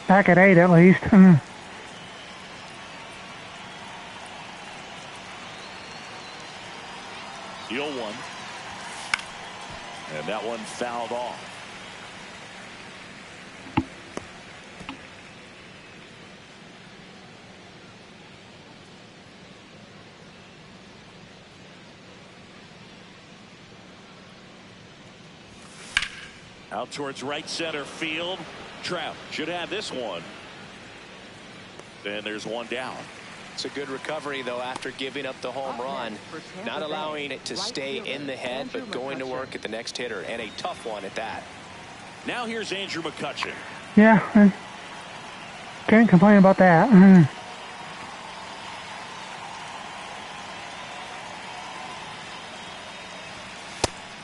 Back at 8 at least. The 0-1. And that one fouled off. Out towards right center field. Trout should have this one. And there's one down. It's a good recovery, though, after giving up the home run. Not allowing it to stay in the head, but going to work at the next hitter, and a tough one at that. Now here's Andrew McCutchen. Yeah, can't complain about that.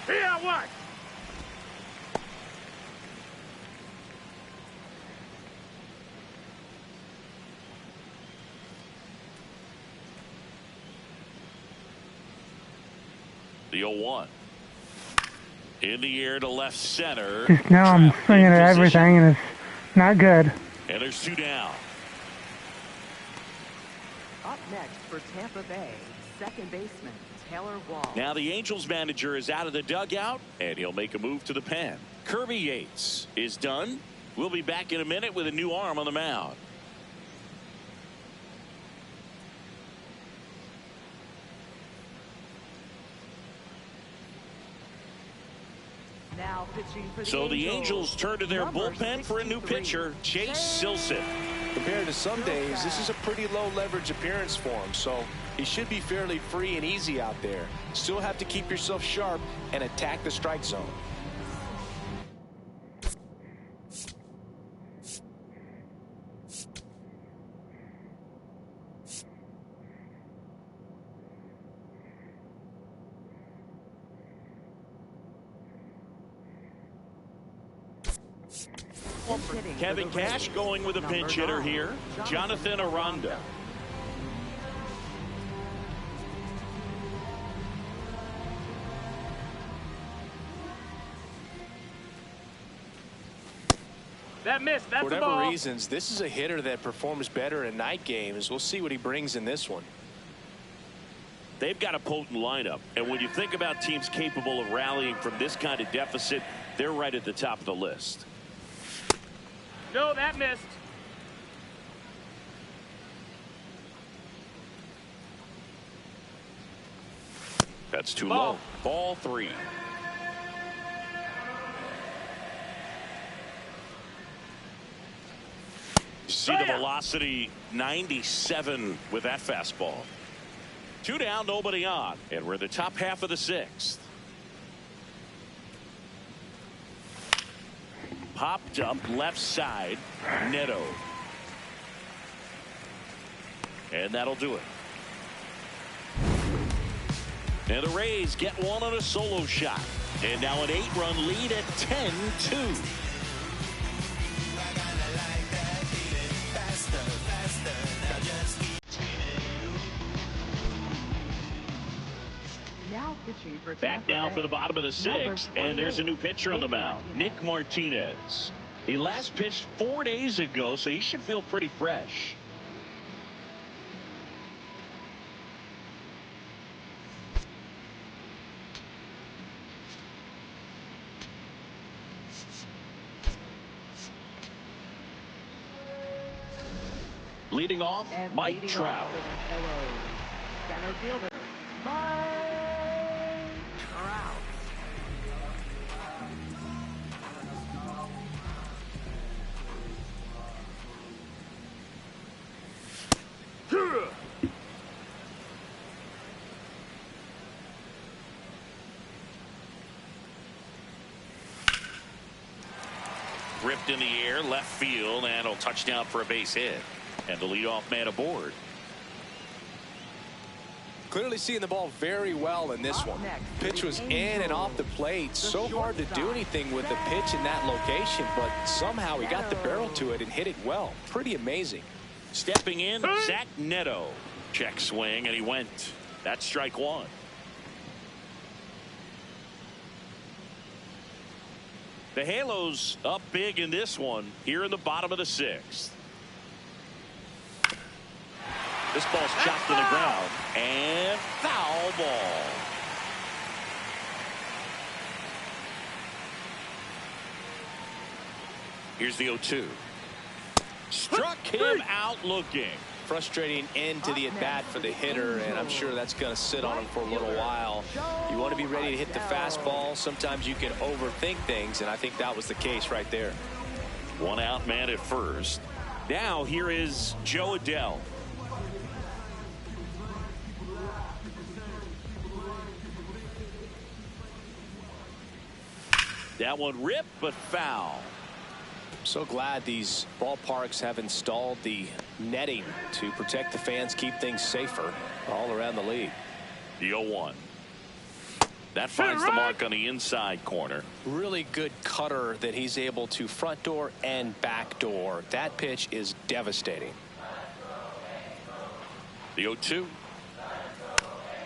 Yeah, what? The 0-1. In the air to left center. Just now I'm swinging at everything, and it's not good. And there's 2 down. Up next for Tampa Bay, second baseman Taylor Wall. Now the Angels manager is out of the dugout, and he'll make a move to the pen. Kirby Yates is done. We'll be back in a minute with a new arm on the mound. Now pitching for So the Angels turn to their bullpen for a new pitcher, Chase Silseth. Compared to some days, this is a pretty low leverage appearance for him, so he should be fairly free and easy out there. Still have to keep yourself sharp and attack the strike zone. Kevin Cash going with a pinch hitter here, Jonathan Aranda. That missed. That's For a ball. whatever reasons, this is a hitter that performs better in night games. We'll see what he brings in this one. They've got a potent lineup, and when you think about teams capable of rallying from this kind of deficit, they're right at the top of the list. No, that missed. That's too Ball. low. Ball 3. See the velocity, 97 with that fastball. 2 down, nobody on, and we're in the top half of the 6th. Popped up left side, Neto. And that'll do it. And the Rays get one on a solo shot. And now an 8-run lead at 10-2. Now pitching for Back Tampa down Bay, for the bottom of the 6th, and there's a new pitcher on the mound, Nick Martinez. He last pitched 4 days ago, so he should feel pretty fresh. Leading off, and Mike leading Trout. off for the Hello, center fielder Mike Trout. ripped in the air, left field, and it'll touchdown for a base hit. And the leadoff man aboard. Clearly seeing the ball very well in this one. Pitch was in and off the plate. So hard to do anything with the pitch in that location, but somehow he got the barrel to it and hit it well. Pretty amazing. Stepping in, Zach Neto. Check swing, and he went. That's strike one. The Halos up big in this one here in the bottom of the sixth. This ball's chopped to the ground and foul ball. Here's the 0-2. Struck him out looking. Frustrating end to the at-bat for the hitter, and I'm sure that's going to sit on him for a little while. You want to be ready to hit the fastball. Sometimes you can overthink things, and I think that was the case right there. One out man at first. Now here is Joe Adell. That one ripped, but foul. So glad these ballparks have installed the netting to protect the fans, keep things safer all around the league. The 0-1. That finds the mark on the inside corner. Really good cutter that he's able to front door and back door. That pitch is devastating. The 0-2.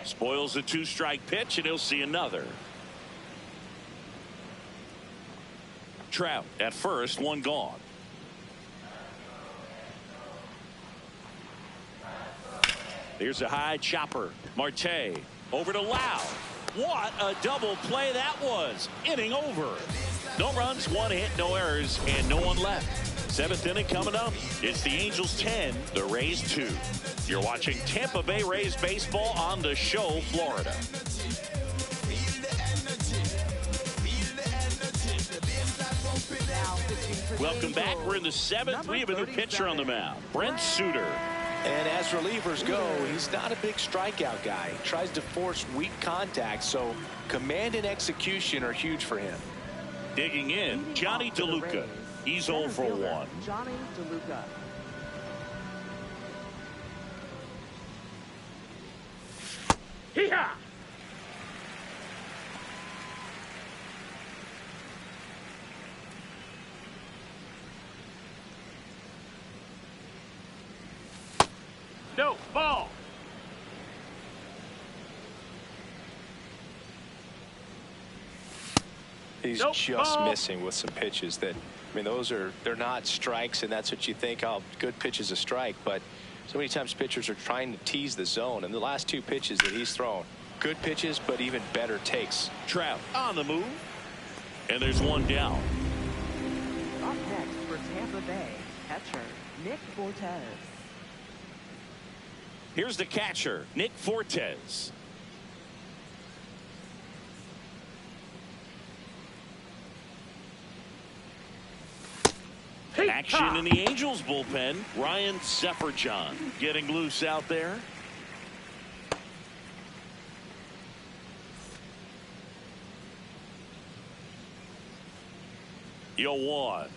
Spoils the 2-strike pitch, and he'll see another. Trout at first, one gone. Here's a high chopper. Marte over to Lau. What a double play that was. Inning over. No runs, one hit, no errors, and no one left. Seventh inning coming up. It's the Angels 10, the Rays 2. You're watching Tampa Bay Rays baseball on The Show, Florida. Welcome back. We're in the seventh. We have a new pitcher on the mound, Brent Suter. And as relievers go, he's not a big strikeout guy. He tries to force weak contact, so command and execution are huge for him. Digging in, Johnny DeLuca. He's 0 for 1. Johnny DeLuca. Hee-haw! No, ball. He's just missing with some pitches that, I mean, they're not strikes, and that's what you think, oh, good pitch is a strike, but so many times pitchers are trying to tease the zone, and the last two pitches that he's thrown, good pitches, but even better takes. Trout on the move, and there's one down. Up next for Tampa Bay, catcher Nick Fortes. Here's the catcher, Nick Fortes. Action in the Angels bullpen. Ryan Sefferjohn getting loose out there. The 0-1.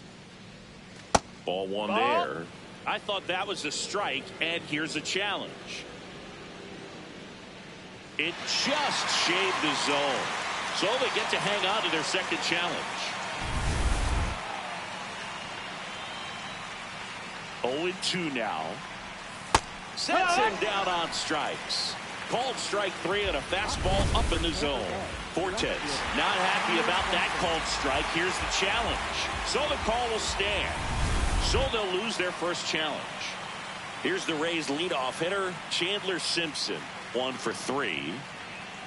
Ball one there. I thought that was a strike, and here's a challenge. It just shaved the zone, so they get to hang on to their second challenge. 0-2 now. Sets him down on strikes. Called strike 3 on a fastball up in the zone. Fortes not happy about that called strike. Here's the challenge. So the call will stand. So they'll lose their first challenge. Here's the Rays leadoff hitter, Chandler Simpson. 1 for 3.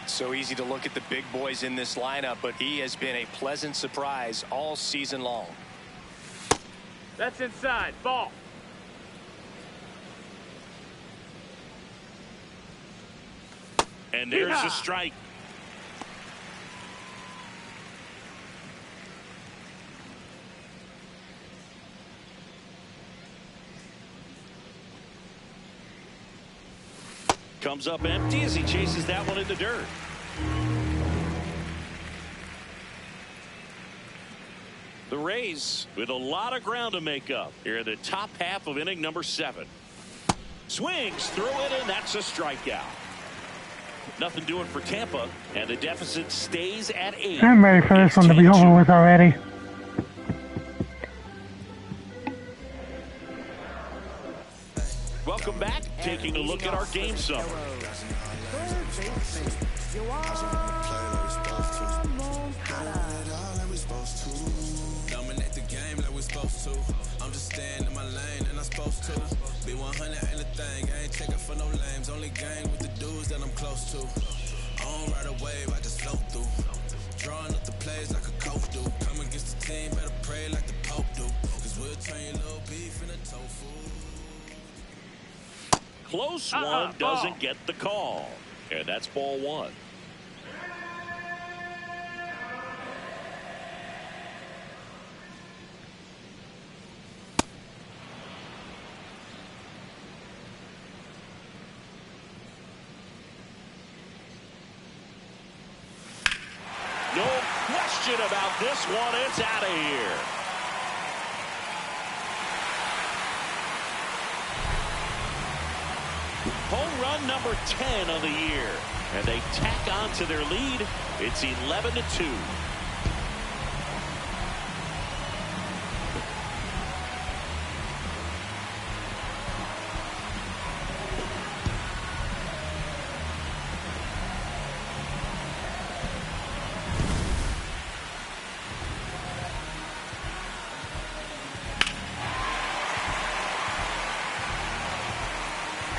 So easy to look at the big boys in this lineup, but he has been a pleasant surprise all season long. That's inside. Ball. And there's a strike. Comes up empty as he chases that one in the dirt. The Rays with a lot of ground to make up here in the top half of inning number 7. Swings through it, and that's a strikeout. Nothing doing for Tampa, and the deficit stays at 8. I'm ready for this one to be over with already. Welcome back. Taking a look at our game summary. Dominate the game like we're supposed to. I'm just staying in my lane and I'm supposed to. Be 100 ain't a thing. I ain't checking for no lames. Only gang with the dudes that I'm close to. I don't ride a wave, I just float through. Drawing up the plays like a coach do. Come against the team, better pray like the Pope do. Cause we'll turn your little beef into tofu. Close one doesn't get the call. And that's ball 1. No question about this one. It's out of here. Home run number 10 of the year. And they tack on to their lead. It's 11-2.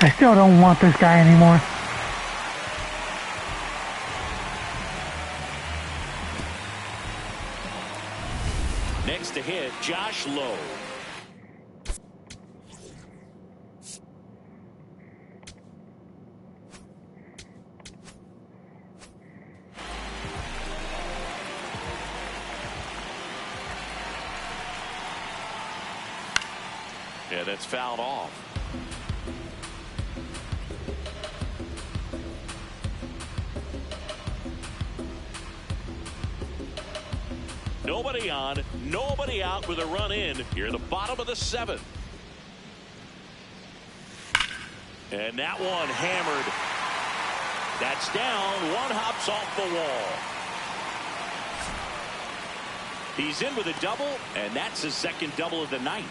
I still don't want this guy anymore. Next to hit, Josh Lowe. Yeah, that's fouled off. Nobody on, nobody out with a run in here in the bottom of the 7th. And that one hammered. That's down. One hops off the wall. He's in with a double, and that's his second double of the night.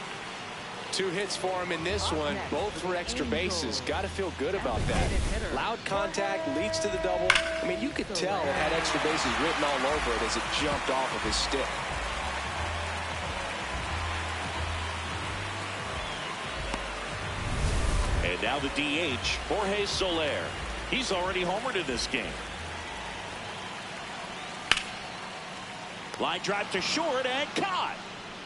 2 hits for him in this one, both for extra bases. Got to feel good about that. Loud contact leads to the double. I mean, you could tell it had extra bases written all over it as it jumped off of his stick. And now the DH, Jorge Soler. He's already homered in this game. Line drive to short and caught.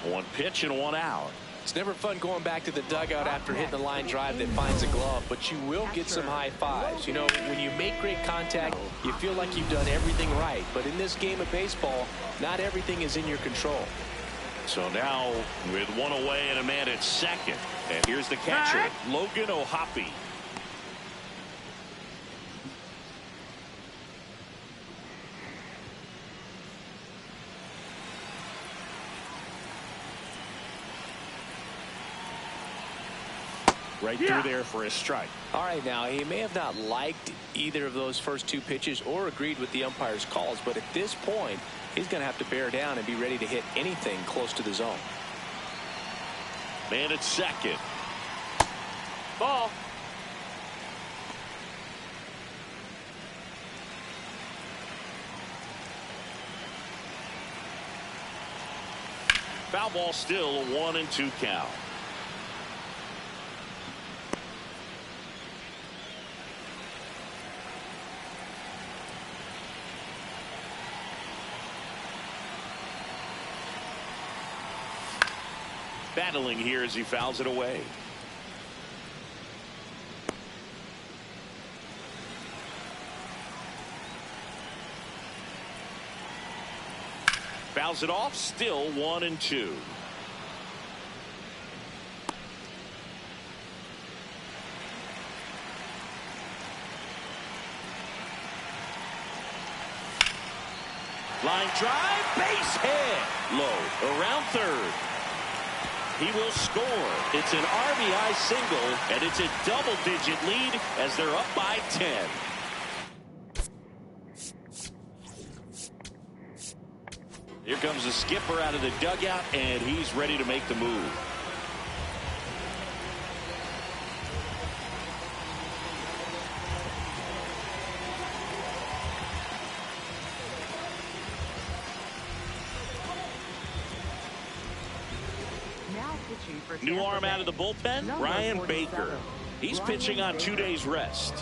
1 pitch and 1 out. It's never fun going back to the dugout after hitting the line drive that finds a glove, but you will get some high fives. You know, when you make great contact, you feel like you've done everything right. But in this game of baseball, not everything is in your control. So now with 1 away and a man at second. And here's the catcher, Logan O'Hoppe. Right through there for a strike. All right, now he may have not liked either of those first 2 pitches or agreed with the umpire's calls, but at this point he's going to have to bear down and be ready to hit anything close to the zone. Man at second. Ball. Foul ball, still a 1-2 count. Battling here as he fouls it away. Fouls it off, still 1-2. Line drive, base hit. Low, around third. He will score. It's an RBI single, and it's a double-digit lead as they're up by 10. Here comes the skipper out of the dugout, and he's ready to make the move. New arm out of the bullpen, Ryan Baker. He's pitching on 2 days rest.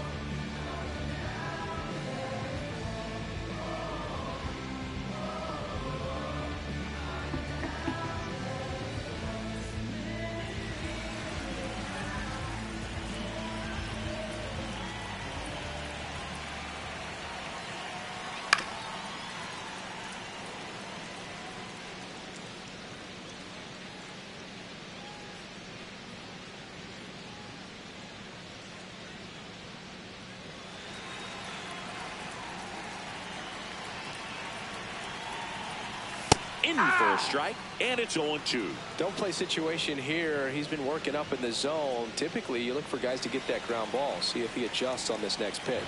In for a strike, and it's 0-2. Don't play situation here. He's been working up in the zone. Typically, you look for guys to get that ground ball. See if he adjusts on this next pitch.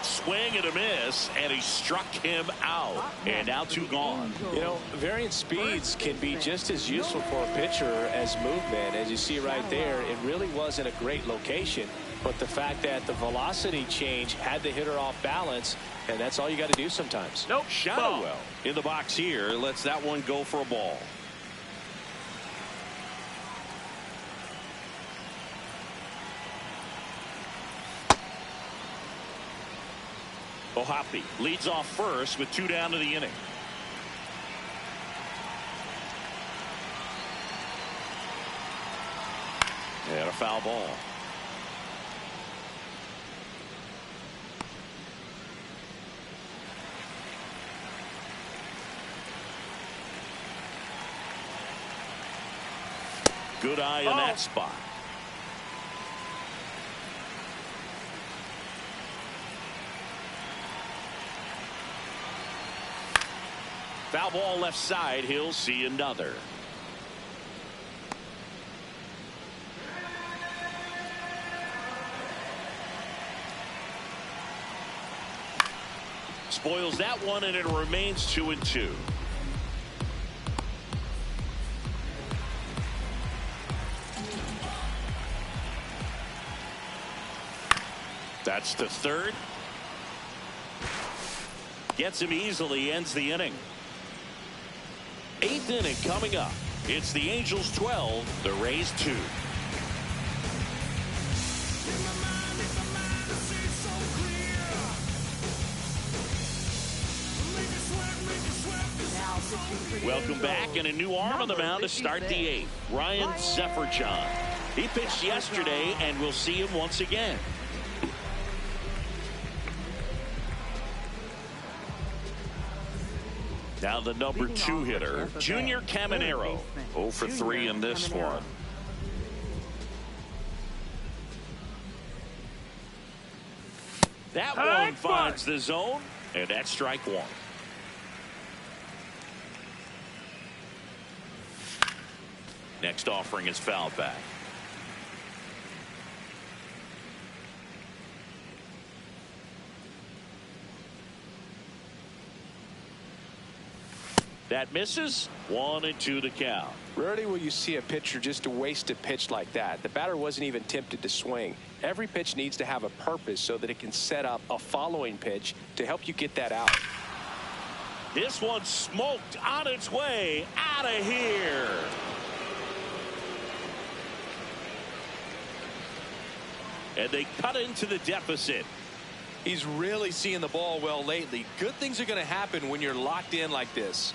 Swing and a miss, and he struck him out. And now 2 gone. You know, varying speeds can be just as useful for a pitcher as movement. As you see right there, it really wasn't a great location. But the fact that the velocity change had the hitter off balance, and that's all you got to do sometimes. Nope, shot it well. In the box here, lets that one go for a ball. Ohapi leads off first with 2 down to the inning. And a foul ball. Good eye in that spot. Foul ball left side. He'll see another. Spoils that one, and it remains 2-2. That's the third. Gets him easily, ends the inning. 8th inning coming up. It's the Angels 12, the Rays 2. Welcome back, and a new arm on the mound to start the 8th. Ryan Zefferjohn. He pitched yesterday, and we'll see him once again. Now the number 2 hitter, Junior Caminero. 0 for 3 in this one. That one finds the zone, and that's strike 1. Next offering is fouled back. That misses. 1-2 to count. Rarely will you see a pitcher just to waste a pitch like that. The batter wasn't even tempted to swing. Every pitch needs to have a purpose so that it can set up a following pitch to help you get that out. This one smoked on its way out of here. And they cut into the deficit. He's really seeing the ball well lately. Good things are going to happen when you're locked in like this.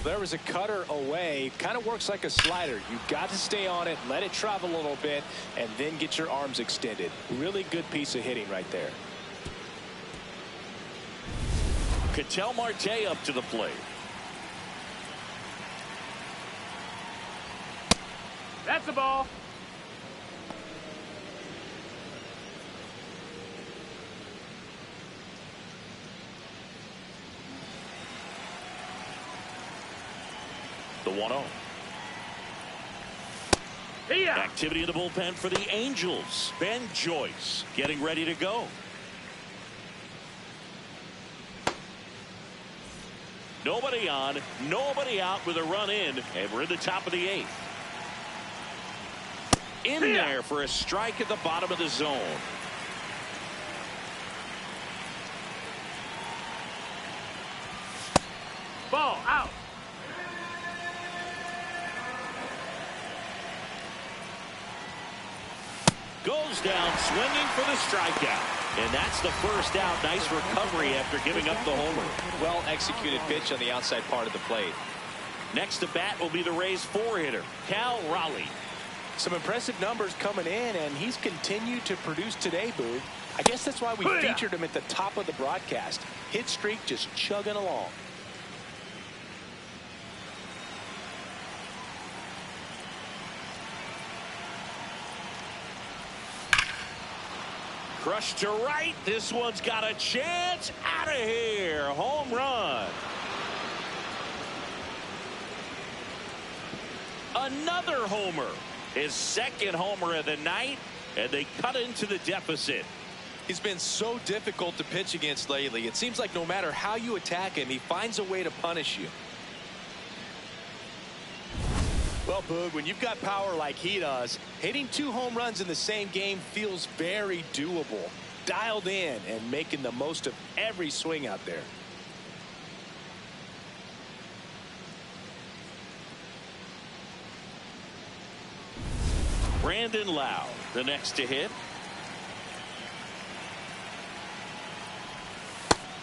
There was a cutter away. Kind of works like a slider. You've got to stay on it, let it travel a little bit, and then get your arms extended. Really good piece of hitting right there. Ketel Marte up to the plate. That's a ball. The 1-0. Activity in the bullpen for the Angels. Ben Joyce getting ready to go. Nobody on, nobody out with a run in, and we're in the top of the 8th. In there for a strike at the bottom of the zone. Ball out. Goes down swinging for the strikeout. And that's the first out. Nice recovery after giving up the homer. Well executed pitch on the outside part of the plate. Next to bat will be the Rays 4-hitter, Cal Raleigh. Some impressive numbers coming in, and he's continued to produce today, Boog. I guess that's why we featured him at the top of the broadcast. Hit streak just chugging along. Crushed to right. This one's got a chance. Out of here. Home run. Another homer. His second homer of the night, and they cut into the deficit. He's been so difficult to pitch against lately. It seems like no matter how you attack him, he finds a way to punish you. Well, Boog, when you've got power like he does, hitting 2 home runs in the same game feels very doable. Dialed in and making the most of every swing out there. Brandon Lau, the next to hit.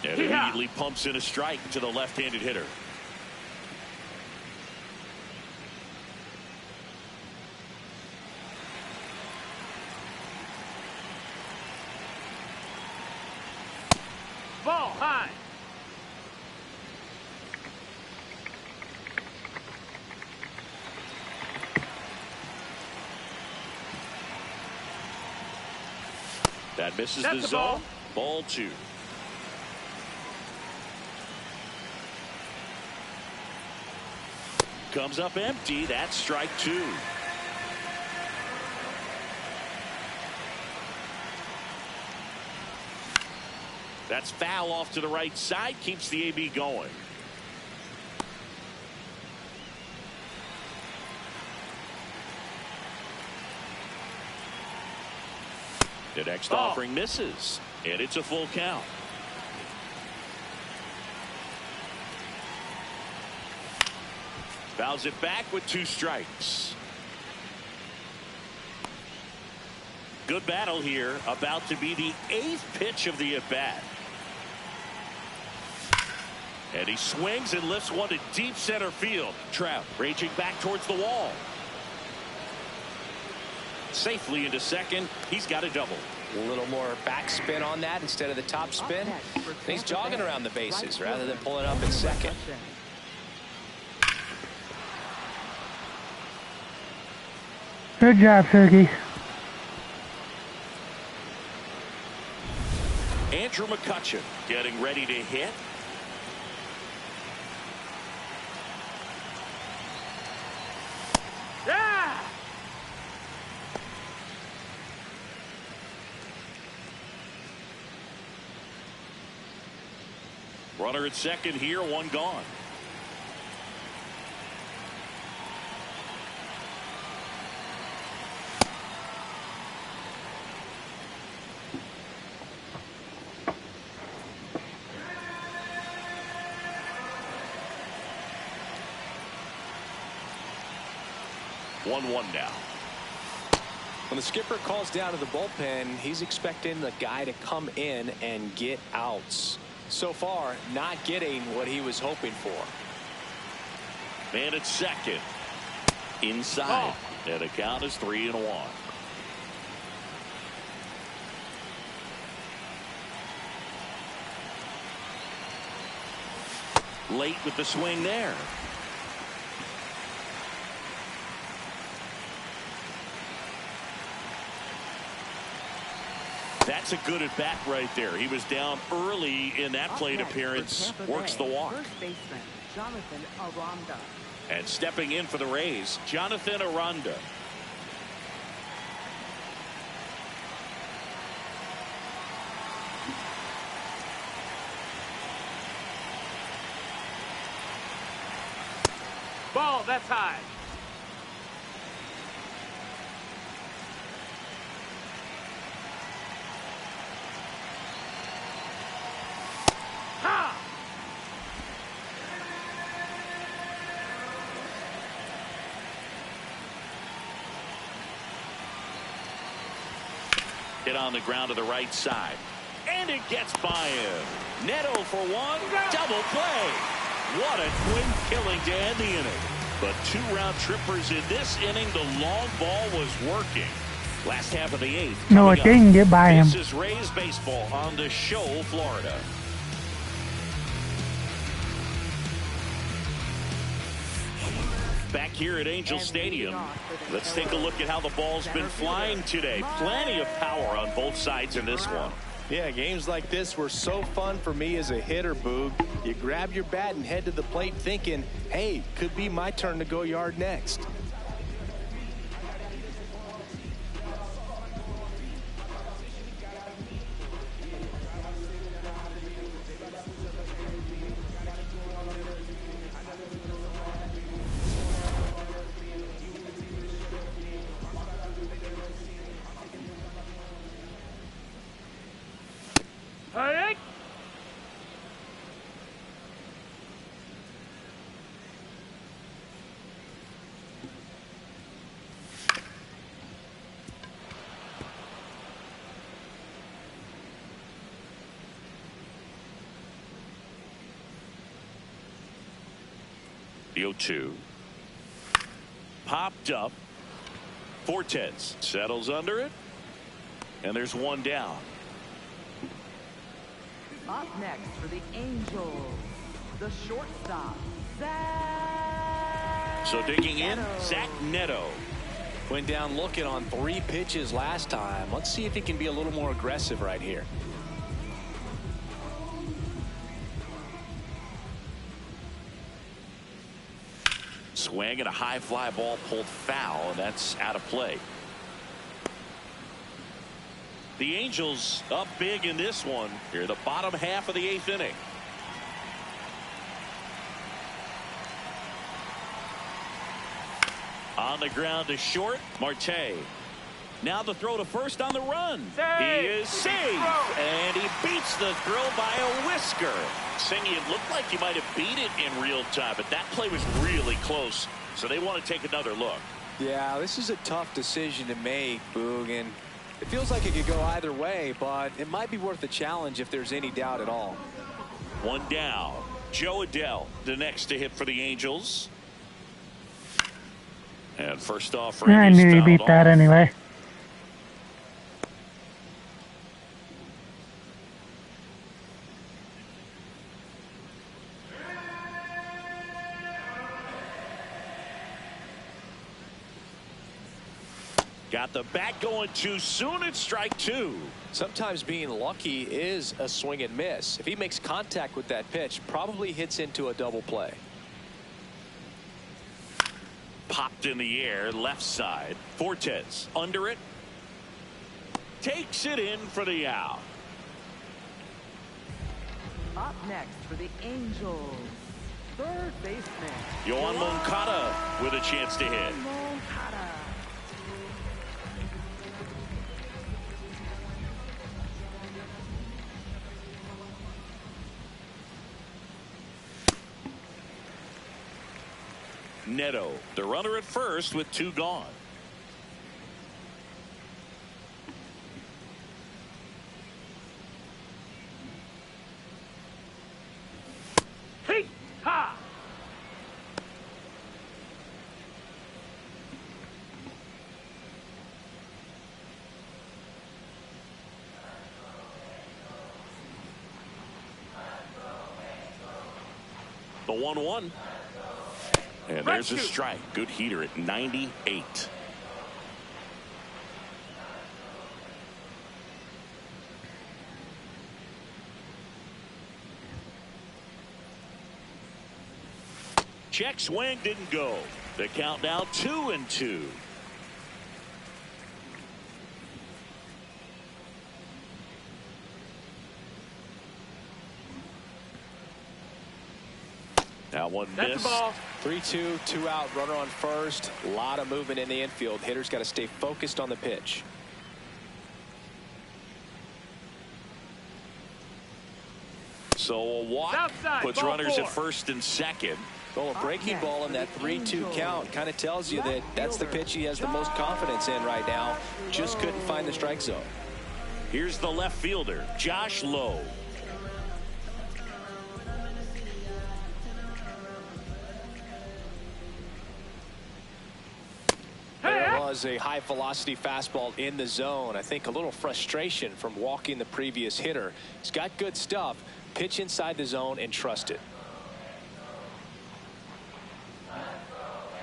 And immediately pumps in a strike to the left-handed hitter. Ball high. That misses the zone. Ball 2. Comes up empty. That's strike 2. That's foul off to the right side. Keeps the AB going. The next offering misses, and it's a full count. Fouls it back with 2 strikes. Good battle here. About to be the 8th pitch of the at-bat. And he swings and lifts one to deep center field. Trout raging back towards the wall. Safely into second. He's got a double. A little more backspin on that instead of the top spin. He's jogging around the bases rather than pulling up at second. Good job, Sergey. Andrew McCutchen getting ready to hit. Yeah! Runner at second here, 1 gone. One now. When the skipper calls down to the bullpen, he's expecting the guy to come in and get outs. So far, not getting what he was hoping for. Man at second. Inside. And the count is 3-1. Late with the swing there. That's a good at-bat right there. He was down early in that plate appearance. Works the walk. First baseman, Jonathan Aranda. And stepping in for the Rays, Jonathan Aranda. Ball, that's high. Ha! Hit on the ground to the right side. And it gets by him. Neto for one. Double play. What a twin killing to end the inning. But 2 round trippers in this inning. The long ball was working. Last half of the 8th. No, it didn't get by him. This is Rays baseball on the show, Florida. Back here at Angel Stadium, let's take a look at how the ball's been flying today. Plenty of power on both sides in this one. Yeah, games like this were so fun for me as a hitter, Boog. You grab your bat and head to the plate thinking, hey, could be my turn to go yard next. Hey! The 0-2. Popped up. Fortes settles under it. And there's one down. Up next for the Angels, the shortstop, Zach. So digging in, Zach Neto. Went down looking on 3 pitches last time. Let's see if he can be a little more aggressive right here. Swing and a high fly ball pulled foul, and that's out of play. The Angels up big in this one. Here, the bottom half of the 8th inning. On the ground to short, Marte. Now the throw to first on the run. He is saved, and he beats the throw by a whisker. Singy, it looked like he might have beat it in real time, but that play was really close, so they want to take another look. Yeah, this is a tough decision to make, Boog, and it feels like it could go either way, but it might be worth a challenge if there's any doubt at all. One down. Joe Adell, the next to hit for the Angels. And first off, I knew he beat that anyway. Got the bat going too soon. It's strike 2. Sometimes being lucky is a swing and miss. If he makes contact with that pitch, probably hits into a double play. Popped in the air, left side. Fortes under it. Takes it in for the out. Up next for the Angels, third baseman, Yohan Moncada with a chance to hit. Moncada. Neto, the runner at first with 2 gone. Hey! Ha! The 1-1. And there's a strike. Good heater at 98. Check swing, didn't go. The count now 2-2. That one missed. That's the ball. 3-2, 2 out, runner on first. A lot of movement in the infield. Hitter's got to stay focused on the pitch. So a walk Outside, puts ball runners 4. at first and second. Well, a breaking ball in that 3-2 count kind of tells you that that's the pitch he has the most confidence in right now. Just couldn't find the strike zone. Here's the left fielder, Josh Lowe. There was a high velocity fastball in the zone. I think a little frustration from walking the previous hitter. He's got good stuff. Pitch inside the zone and trust it.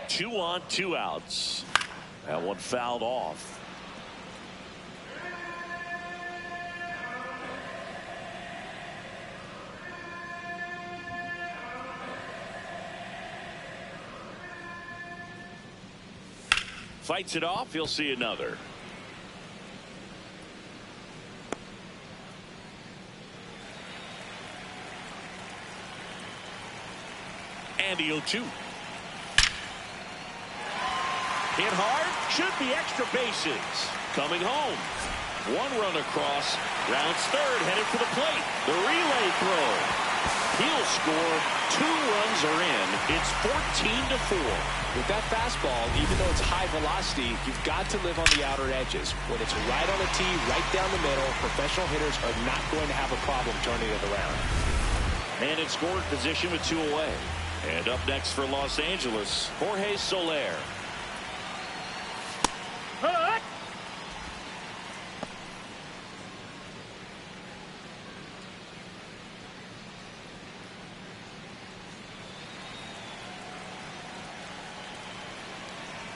2 on, 2 outs. That one fouled off. Fights it off. He'll see another. And the 0-2. Hit hard. Should be extra bases. Coming home. 1 run across. Rounds third. Headed for the plate. The relay throw. He'll score. 2 runs are in. It's 14-4. With that fastball, even though it's high velocity, you've got to live on the outer edges. When it's right on the tee, right down the middle, professional hitters are not going to have a problem turning it around. And in scoring position with 2 away. And up next for Los Angeles, Jorge Soler.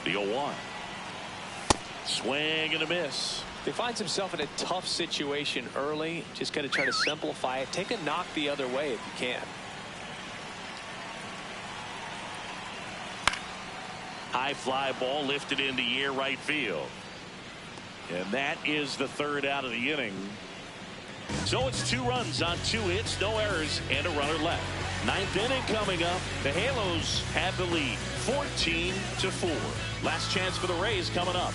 The 0-1. Swing and a miss. If he finds himself in a tough situation early, just got to try to simplify it. Take a knock the other way if you can. High fly ball lifted in the air right field. And that is the 3rd out of the inning. So it's 2 runs on 2 hits, no errors, and a runner left. 9th inning coming up. The Halos have the lead, 14-4. Last chance for the Rays coming up.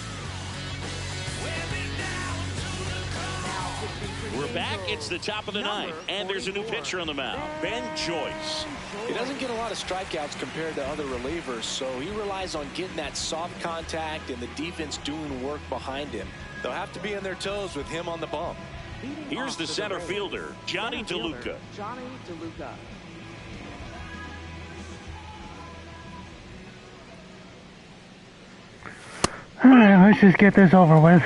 We're back. It's the top of the 9th, and there's a new pitcher on the mound, Ben Joyce. He doesn't get a lot of strikeouts compared to other relievers, so he relies on getting that soft contact and the defense doing work behind him. They'll have to be on their toes with him on the bump. Here's the center fielder, Johnny DeLuca. Johnny DeLuca. All right, let's just get this over with.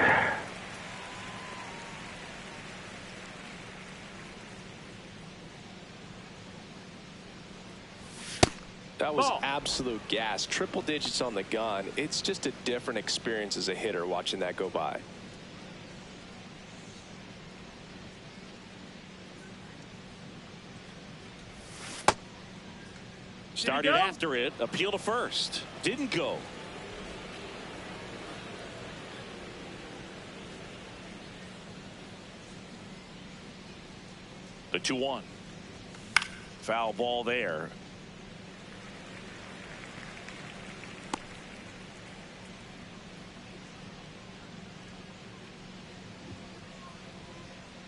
That was absolute gas. Triple digits on the gun. It's just a different experience as a hitter watching that go by. Started after it. Appeal to first. Didn't go. The 2-1. Foul ball there.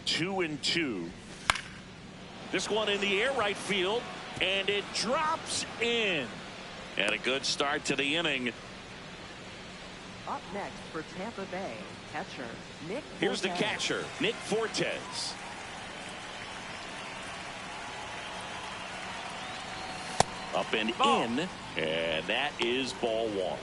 Two and 2. This one in the air right field, and it drops in. And a good start to the inning. Up next for Tampa Bay, catcher Nick Fortes. Here's the catcher, Nick Fortes. Up and in, and that is ball 1.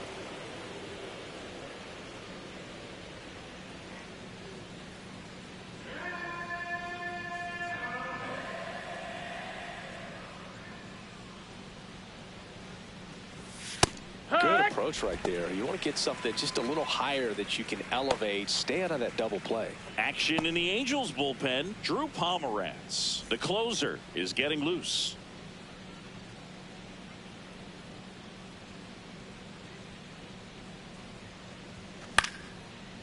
Good approach right there. You want to get something just a little higher that you can elevate. Stay out of that double play. Action in the Angels bullpen. Drew Pomeranz, the closer, is getting loose.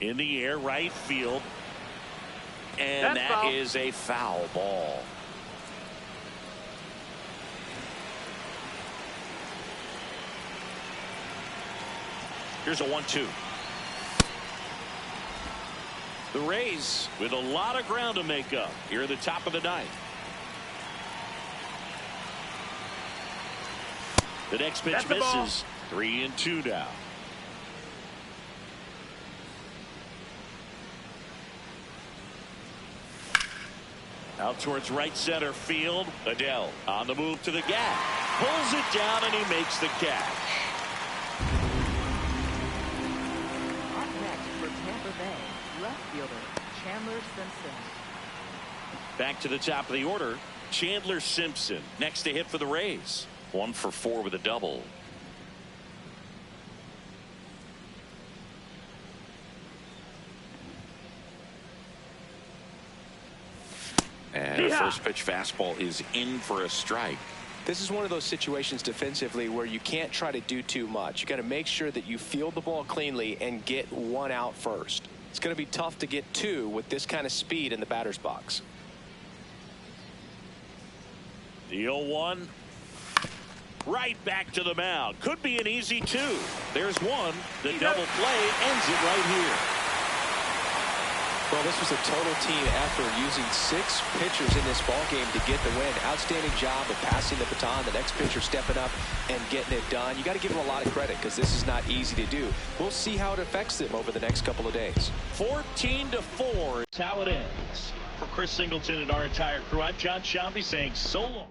In the air, right field. And That's that foul. is a foul ball. Here's a 1-2. The Rays with a lot of ground to make up here at the top of the ninth. The next pitch misses. 3-2 now. Out towards right center field. Adele on the move to the gap. Pulls it down and he makes the catch. Up next for Tampa Bay, left fielder Chandler Simpson. Back to the top of the order. Chandler Simpson next to hit for the Rays. 1 for 4 with a double. And the first pitch fastball is in for a strike. This is one of those situations defensively where you can't try to do too much. You got to make sure that you field the ball cleanly and get one out first. It's going to be tough to get two with this kind of speed in the batter's box. The 0-1. Right back to the mound. Could be an easy 2. There's one. The double play ends it right here. Well, this was a total team effort using 6 pitchers in this ball game to get the win. Outstanding job of passing the baton. The next pitcher stepping up and getting it done. You got to give them a lot of credit because this is not easy to do. We'll see how it affects them over the next couple of days. 14-4. That's how it ends. For Chris Singleton and our entire crew, I'm John Shelby saying so long.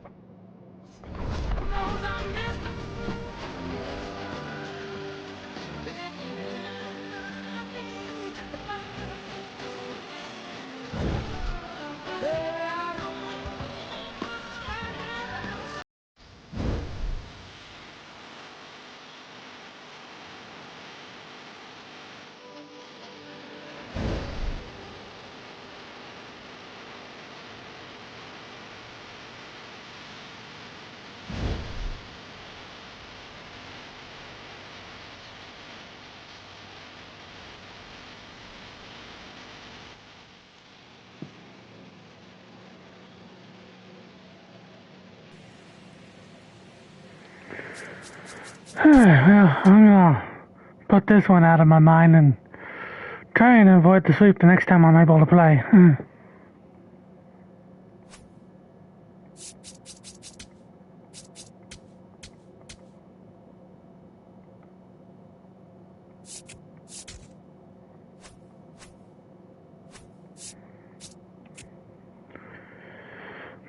Well, I'm gonna put this one out of my mind and try and avoid the sweep the next time I'm able to play.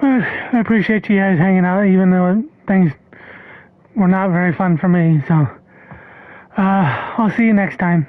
But I appreciate you guys hanging out, even though things were not very fun for me. So, I'll see you next time.